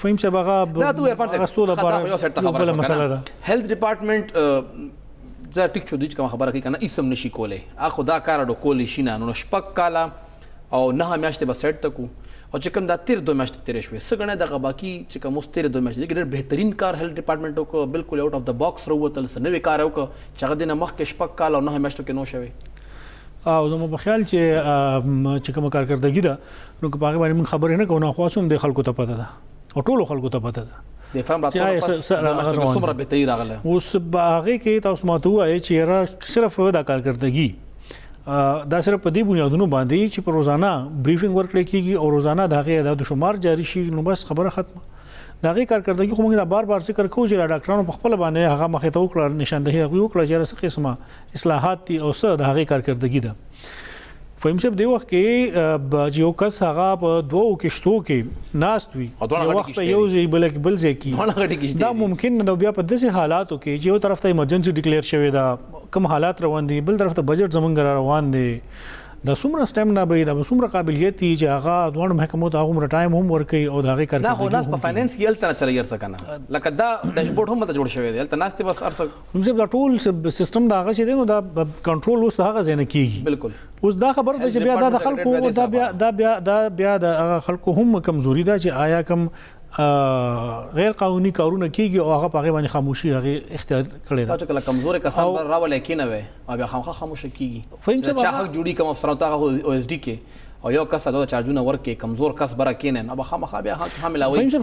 فهم چې هغه دا تو ارفان غستو لپاره یو سیټ خبره مسله ده هیلث ډپارټمنټ زه ټیک شو د کوم خبره کوي کنه اسم نشي کوله اخو دا کار ډو کولی شینه نو شپک کالا او نه میاشتې به سیټ تکو او چې کوم دا 13 میاشتې تیر شوې سګنه د غباکی چې کوم 13 میاشتې ډېر بهترین کار هیلث ډپارټمنټ کو بالکل آوټ اف د باکس وروتل سنوي کار او چې هغه د مخ کې شپک کالا او نه میاشتې کې نو شوي او زمو په خیال چې کوم کارکردګي ده نو په هغه باندې موږ خبرې نه کوو نو خاصوم د خلکو ته پته ده او ټولو خلکو ته پته ده د فهم راټول څومره به راغله اوس باغې کې تاسو ماته وایي چې را صرف دا کارکردګي دا صرف په دې بنیادونو باندې چې په روزانه بریفینګ ورکړل کیږي او روزانه دغه د شمار جاری شي نو بس خبره ختمه دغه کارکردګي خو موږ بار ذکر کوو چې ډاکټرانو په خپل باندې هغه مخې ته وکړه نشاندهي هغه وکړه چې څه قسمه اصلاحات دي او څه د هغه کارکردګي ده فهم صاحب دی وخت کې یو کس هغه په دوه کشتو کې ناست وي یو وخت یو ځای بل ځای کې دا ممکن نه بیا په داسې حالاتو کې چې یو طرف ته ایمرجنسي ډیکلیئر شوی دا کوم حالات روان دي بل طرف ته بجټ زمونږ روان دي د څومره سټیمنا به د څومره قابلیت دي چې هغه دوه محکمو ته هغه ټایم هم ورکي او دا غي کار نه خو ناس په فاینانس کې الته چلے یر سکنه لکه دا ډیشبورډ هم ته جوړ شوی دی الته ناس ته بس ارسه موږ دا ټول سیستم دا هغه چې دی نو دا کنټرول اوس هغه ځنه کیږي بالکل اوس دا خبر ده چې بیا د خلکو دا بیا د خلکو هم کمزوري ده چې آیا کم غیر قانوني کارونه کیږي او هغه په هغه باندې خاموشي هغه اختیار کړی دا چې کله کمزورې کسان راول کینه وي او بیا خاموش کیږي فهم چې چا حق جوړي کوم افسرانو ته او اس ډي کې او یو کس دا چارجونه ورکې کمزور کس برا کینن اب خامخا بیا حاملوي فهم چې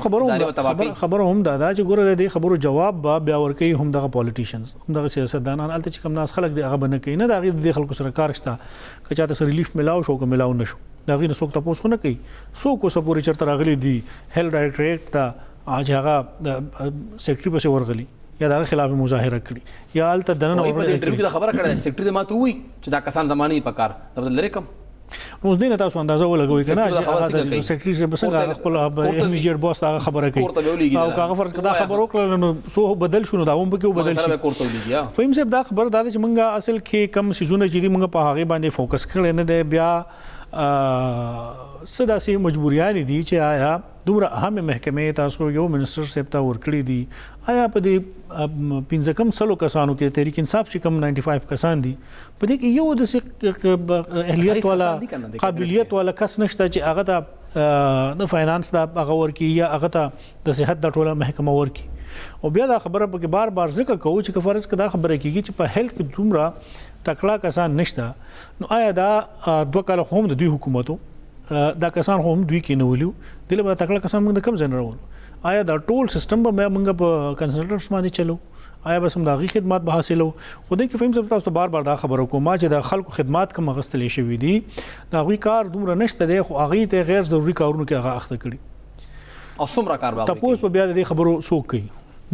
خبره هم دا چې ګوره د خبرو جواب بیا ورکي هم دغه پالیټیشنز هم دغه سیاستدانان الته چې کم ناس خلک دی هغه بنه کوي نه دا غي د خلکو سره کار شته که چاته سره ریلیف ملاو شو که ملاو نشو دا غي نو څوک تاسو نه کوي څوک اوس پورې چرته راغلي دي هیل ډایریکټریټ ته اج هغه سیکریټری په ورغلي یا دا خلاف مظاهره کړي یا الته دنه په انټرویو کې خبره کړه سیکریټری د ماته وي چې دا کسان زماني پکار دا لری کم نو اوس دینه تاسو اندازه ولګوي کنه چې هغه د سیکریټری څخه بسنګ خپل ایمیډیټ بوس هغه خبره کوي او هغه فرض کړه خبر وکړل نو سو بدل شونه دا هم به بدل شي فهم صاحب دا خبر دا چې مونږه اصل کې کم سيزونه چې مونږه په هغه باندې فوکس کړل نه دی بیا صدا سي مجبوریان دي چې آیا دومره اهم محکمه تاسو یو منسٹر صاحب ته ورکړي دي آیا په دې 15 کم سلو کسانو کې تحریک انصاف چې کم 95 کسان دي په دې کې یو د اهلیت والا قابلیت والا کس نشته چې هغه د فاینانس دا هغه ورکی یا هغه ته د صحت د ټوله محکمه ورکی او بیا دا خبره په بار ذکر کوو چې فرض کړه خبره کیږي چې په هیلث کې دومره تکړه کسان نشته نو آیا دا دوه کال هم د دوی حکومتو دا کسان هم دوی کې نه ولیو دله به تکړه کسان موږ د کم ځای نه راوړو آیا دا ټول سیستم به موږ په کنسلټنټس باندې چلو آیا بس هم د غي خدمات به حاصلو خو دې کې فهم تاسو بار دا خبرو کوم چې د خلکو خدمات کوم غستلې شوې دي دا غوي کار دومره نشته دی خو هغه ته غیر ضروري کارونه کې هغه اخته کړي او څومره کار باندې تاسو په بیا د خبرو سوق کوي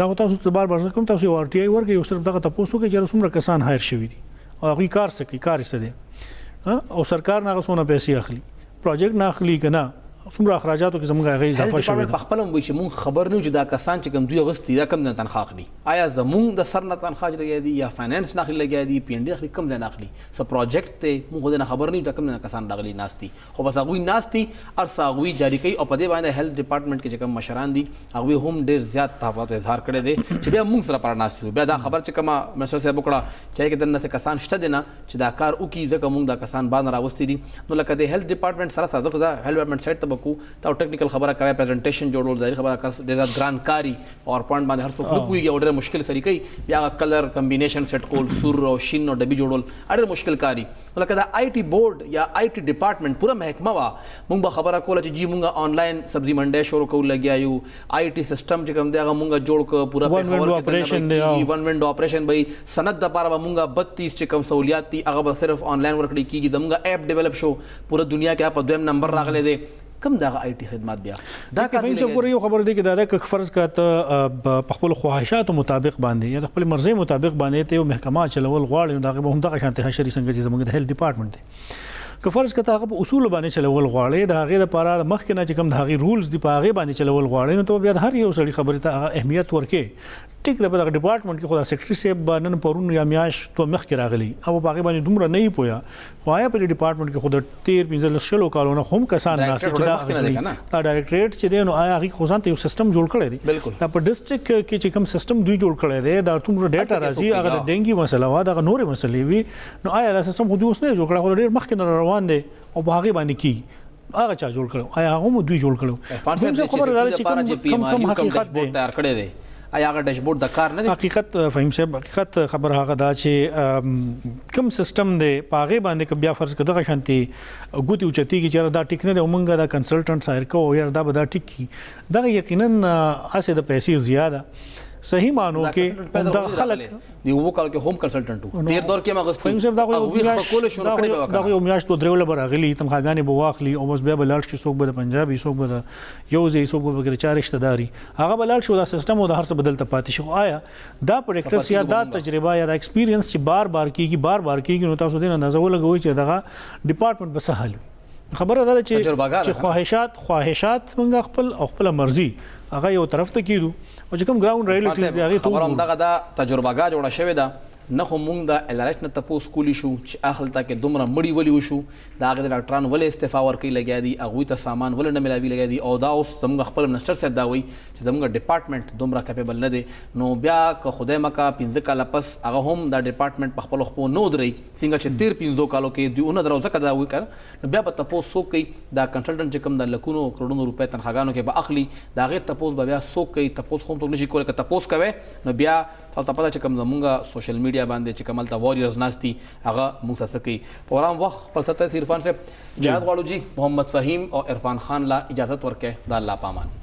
دا تاسو بار کوم تاسو ار ټي آی ورګي او صرف دغه تاسو کې چې څومره کسان هایر شوي دي او هغه کار سکی کار یې سده او سرکار نه غوونه پیسې اخلي پروجیکټ نه اخلي کنه څومره اخراجاتو کې زموږه غي اضافه شوه په خپل وي چې مون خبر نه چې دا کسان چې کوم دوی غستی دا کم نه تنخواه اخلي آیا زمون د سر نه تنخواه لګي دي یا فاینانس نه لګي دي پی ان ډي اخلي کم نه اخلي سو پروجیکټ ته مون نه خبر نه دا کم نه کسان راغلي ناشتي خو بس هغه ناشتي ارساغوي جاری کوي او په دې باندې هیلث ډپارټمنټ کې چې کوم مشران دي هغه هم ډیر زیات تفاوت اظهار کړي دي چې بیا مون سره پر ناشتي بیا دا خبر چې کومه منسٹر صاحب وکړه چې دنه کسان شته دي نه چې دا کار وکي ځکه مون دا کسان باندې راوستي دي نو لکه د هیلث ډپارټمنټ سره سازه دا هیلث ډپارټمنټ سایت ته بکو تا ټیکنیکل خبره کوي پریزنټیشن جوړول ځای خبره کس ډېر ګران کاری اور پوینټ باندې هر څوک نه پوهیږي او ډېر مشکل طریقې بیا کلر کمبینیشن سیټ کول سور او شین او ډبي جوړول ډېر مشکل کاری لکه دا آی ټي بورډ یا آی ټي ډپارټمنټ پورا محکمه وا مونږ به خبره کوله چې جی مونږ آنلاین سبزی منډي شروع کول لګیا یو آی ټي سسټم چې کوم دی هغه مونږ جوړ ک پورا ون ونډو آپریشن به سند د پاره مونږ 32 چې کوم سہولیات دي هغه به صرف آنلاین ورکړي کیږي زمونږ اپ ډیولپ شو پورا دنیا کې په دویم نمبر راغله دي کم دا آی ټي خدمات بیا دا کوم څه پورې یو خبر دی چې دا د فرض کاته په خپل خواهشاتو مطابق باندې یا خپل مرزي مطابق باندې ته محکمه چلول غواړي دا به هم دغه شانته حشري څنګه چې زموږ د هیلث ډپارټمنټ دی که فرض کته هغه په اصول باندې چلول غواړي دا هغه لپاره مخکې نه چې کوم د هغه رولز دی په هغه باندې چلول غواړي نو ته بیا هر یو سړي خبره ته اهمیت ورکې ټیک د دغه ډپارټمنټ کې خو دا سیکرټري صاحب نن پرون یا میاش تو مخکې راغلی او په هغه باندې دومره نه پویا وایا په ډپارټمنټ کې خو د 13 15 کالونه هم کسان ناسې چې دا ډایریکټریټ چې دی نو آیا هغه خو ځان ته یو سیستم جوړ کړی دی دا په ډیسټریکټ کې چې کوم سیستم دوی جوړ کړی دی دا ټول ډیټا راځي هغه د ډینګي مسله وا دا نورې مسلې وي نو آیا دا سیستم خو دوی اوس نه جوړ کړی خو ډېر مخکې روان دی او په هغه باندې کی هغه چا جوړ کړو آیا هغه دوی جوړ کړو خبره ده چې کوم حقیقت دی تیار کړی دی آیا هغه ډیشبورډ د کار نه دی حقیقت فهیم صاحب حقیقت خبر هغه دا چې کوم سیستم دی پاغه باندې ک بیا فرض کړه دغه شانتي ګوتی اوچتی کی چې دا ټیک نه دی ومنګه دا کنسلټنټ سایر کو یا دا به دا ټیک کی دا یقینا اسه د پیسې زیاده صحیح مانو کې دا خلک دی وو کال کې ہوم کنسلټنټ تیر دور کې مغز فهیم صاحب دا یو میاش تو درول برغلی تمخاګانی بواخلی او بس بیا بلال شي څوک به پنجابي څوک به یو ځای څوک به وګړي چار رشتہ داري هغه بلال شو دا سیستم او د هر څه بدلته پاتې شو آیا دا پریکټس یا دا تجربه یا دا ایکسپیرینس چې بار کیږي نو تاسو دې اندازه ولګوي چې دغه ډپارټمنټ به سهال خبره ده چې خواهشات موږ خپل مرزي هغه یو طرف ته کیدو او چې کوم ګراوند ریالټیز دی هغه خبر هم دغه دا تجربهګا جوړه شوې ده نه خو مونږ د الارټ نه تپوس کولی شو چې اخل تا کې دومره مړی ولی وشو دا هغه د ډاکټرانو ولې استعفا ورکړي لګیا دي هغوی ته سامان ولې نه ملاوي لګیا دي او دا اوس زموږ خپل منسټر صاحب دا وایي چې زموږ ډپارټمنټ دومره کیپیبل نه دی نو بیا که خدای مکا 15 کاله پس هغه هم دا ډپارټمنټ په خپل خپل نو دري څنګه چې 15 کالو کې دیونه درو ځکه دا وایي کړ نو بیا په تپوس سو کوي دا کنسلټنټ چې کوم د لکونو کروڑونو روپے تنخواګانو کې به اخلي دا غي تپوس بیا سو کوي تپوس هم ته نشي کولای که تپوس کوي نو بیا تاسو پته چې کوم زمونږه سوشل میډیا باندې چې کومل تا واريرز ناشتي هغه موږ سره کوي پروګرام وخت پر ستا عرفان صاحب جهاد غواړو جی محمد فهیم او عرفان خان لا اجازه ورکه د الله پامان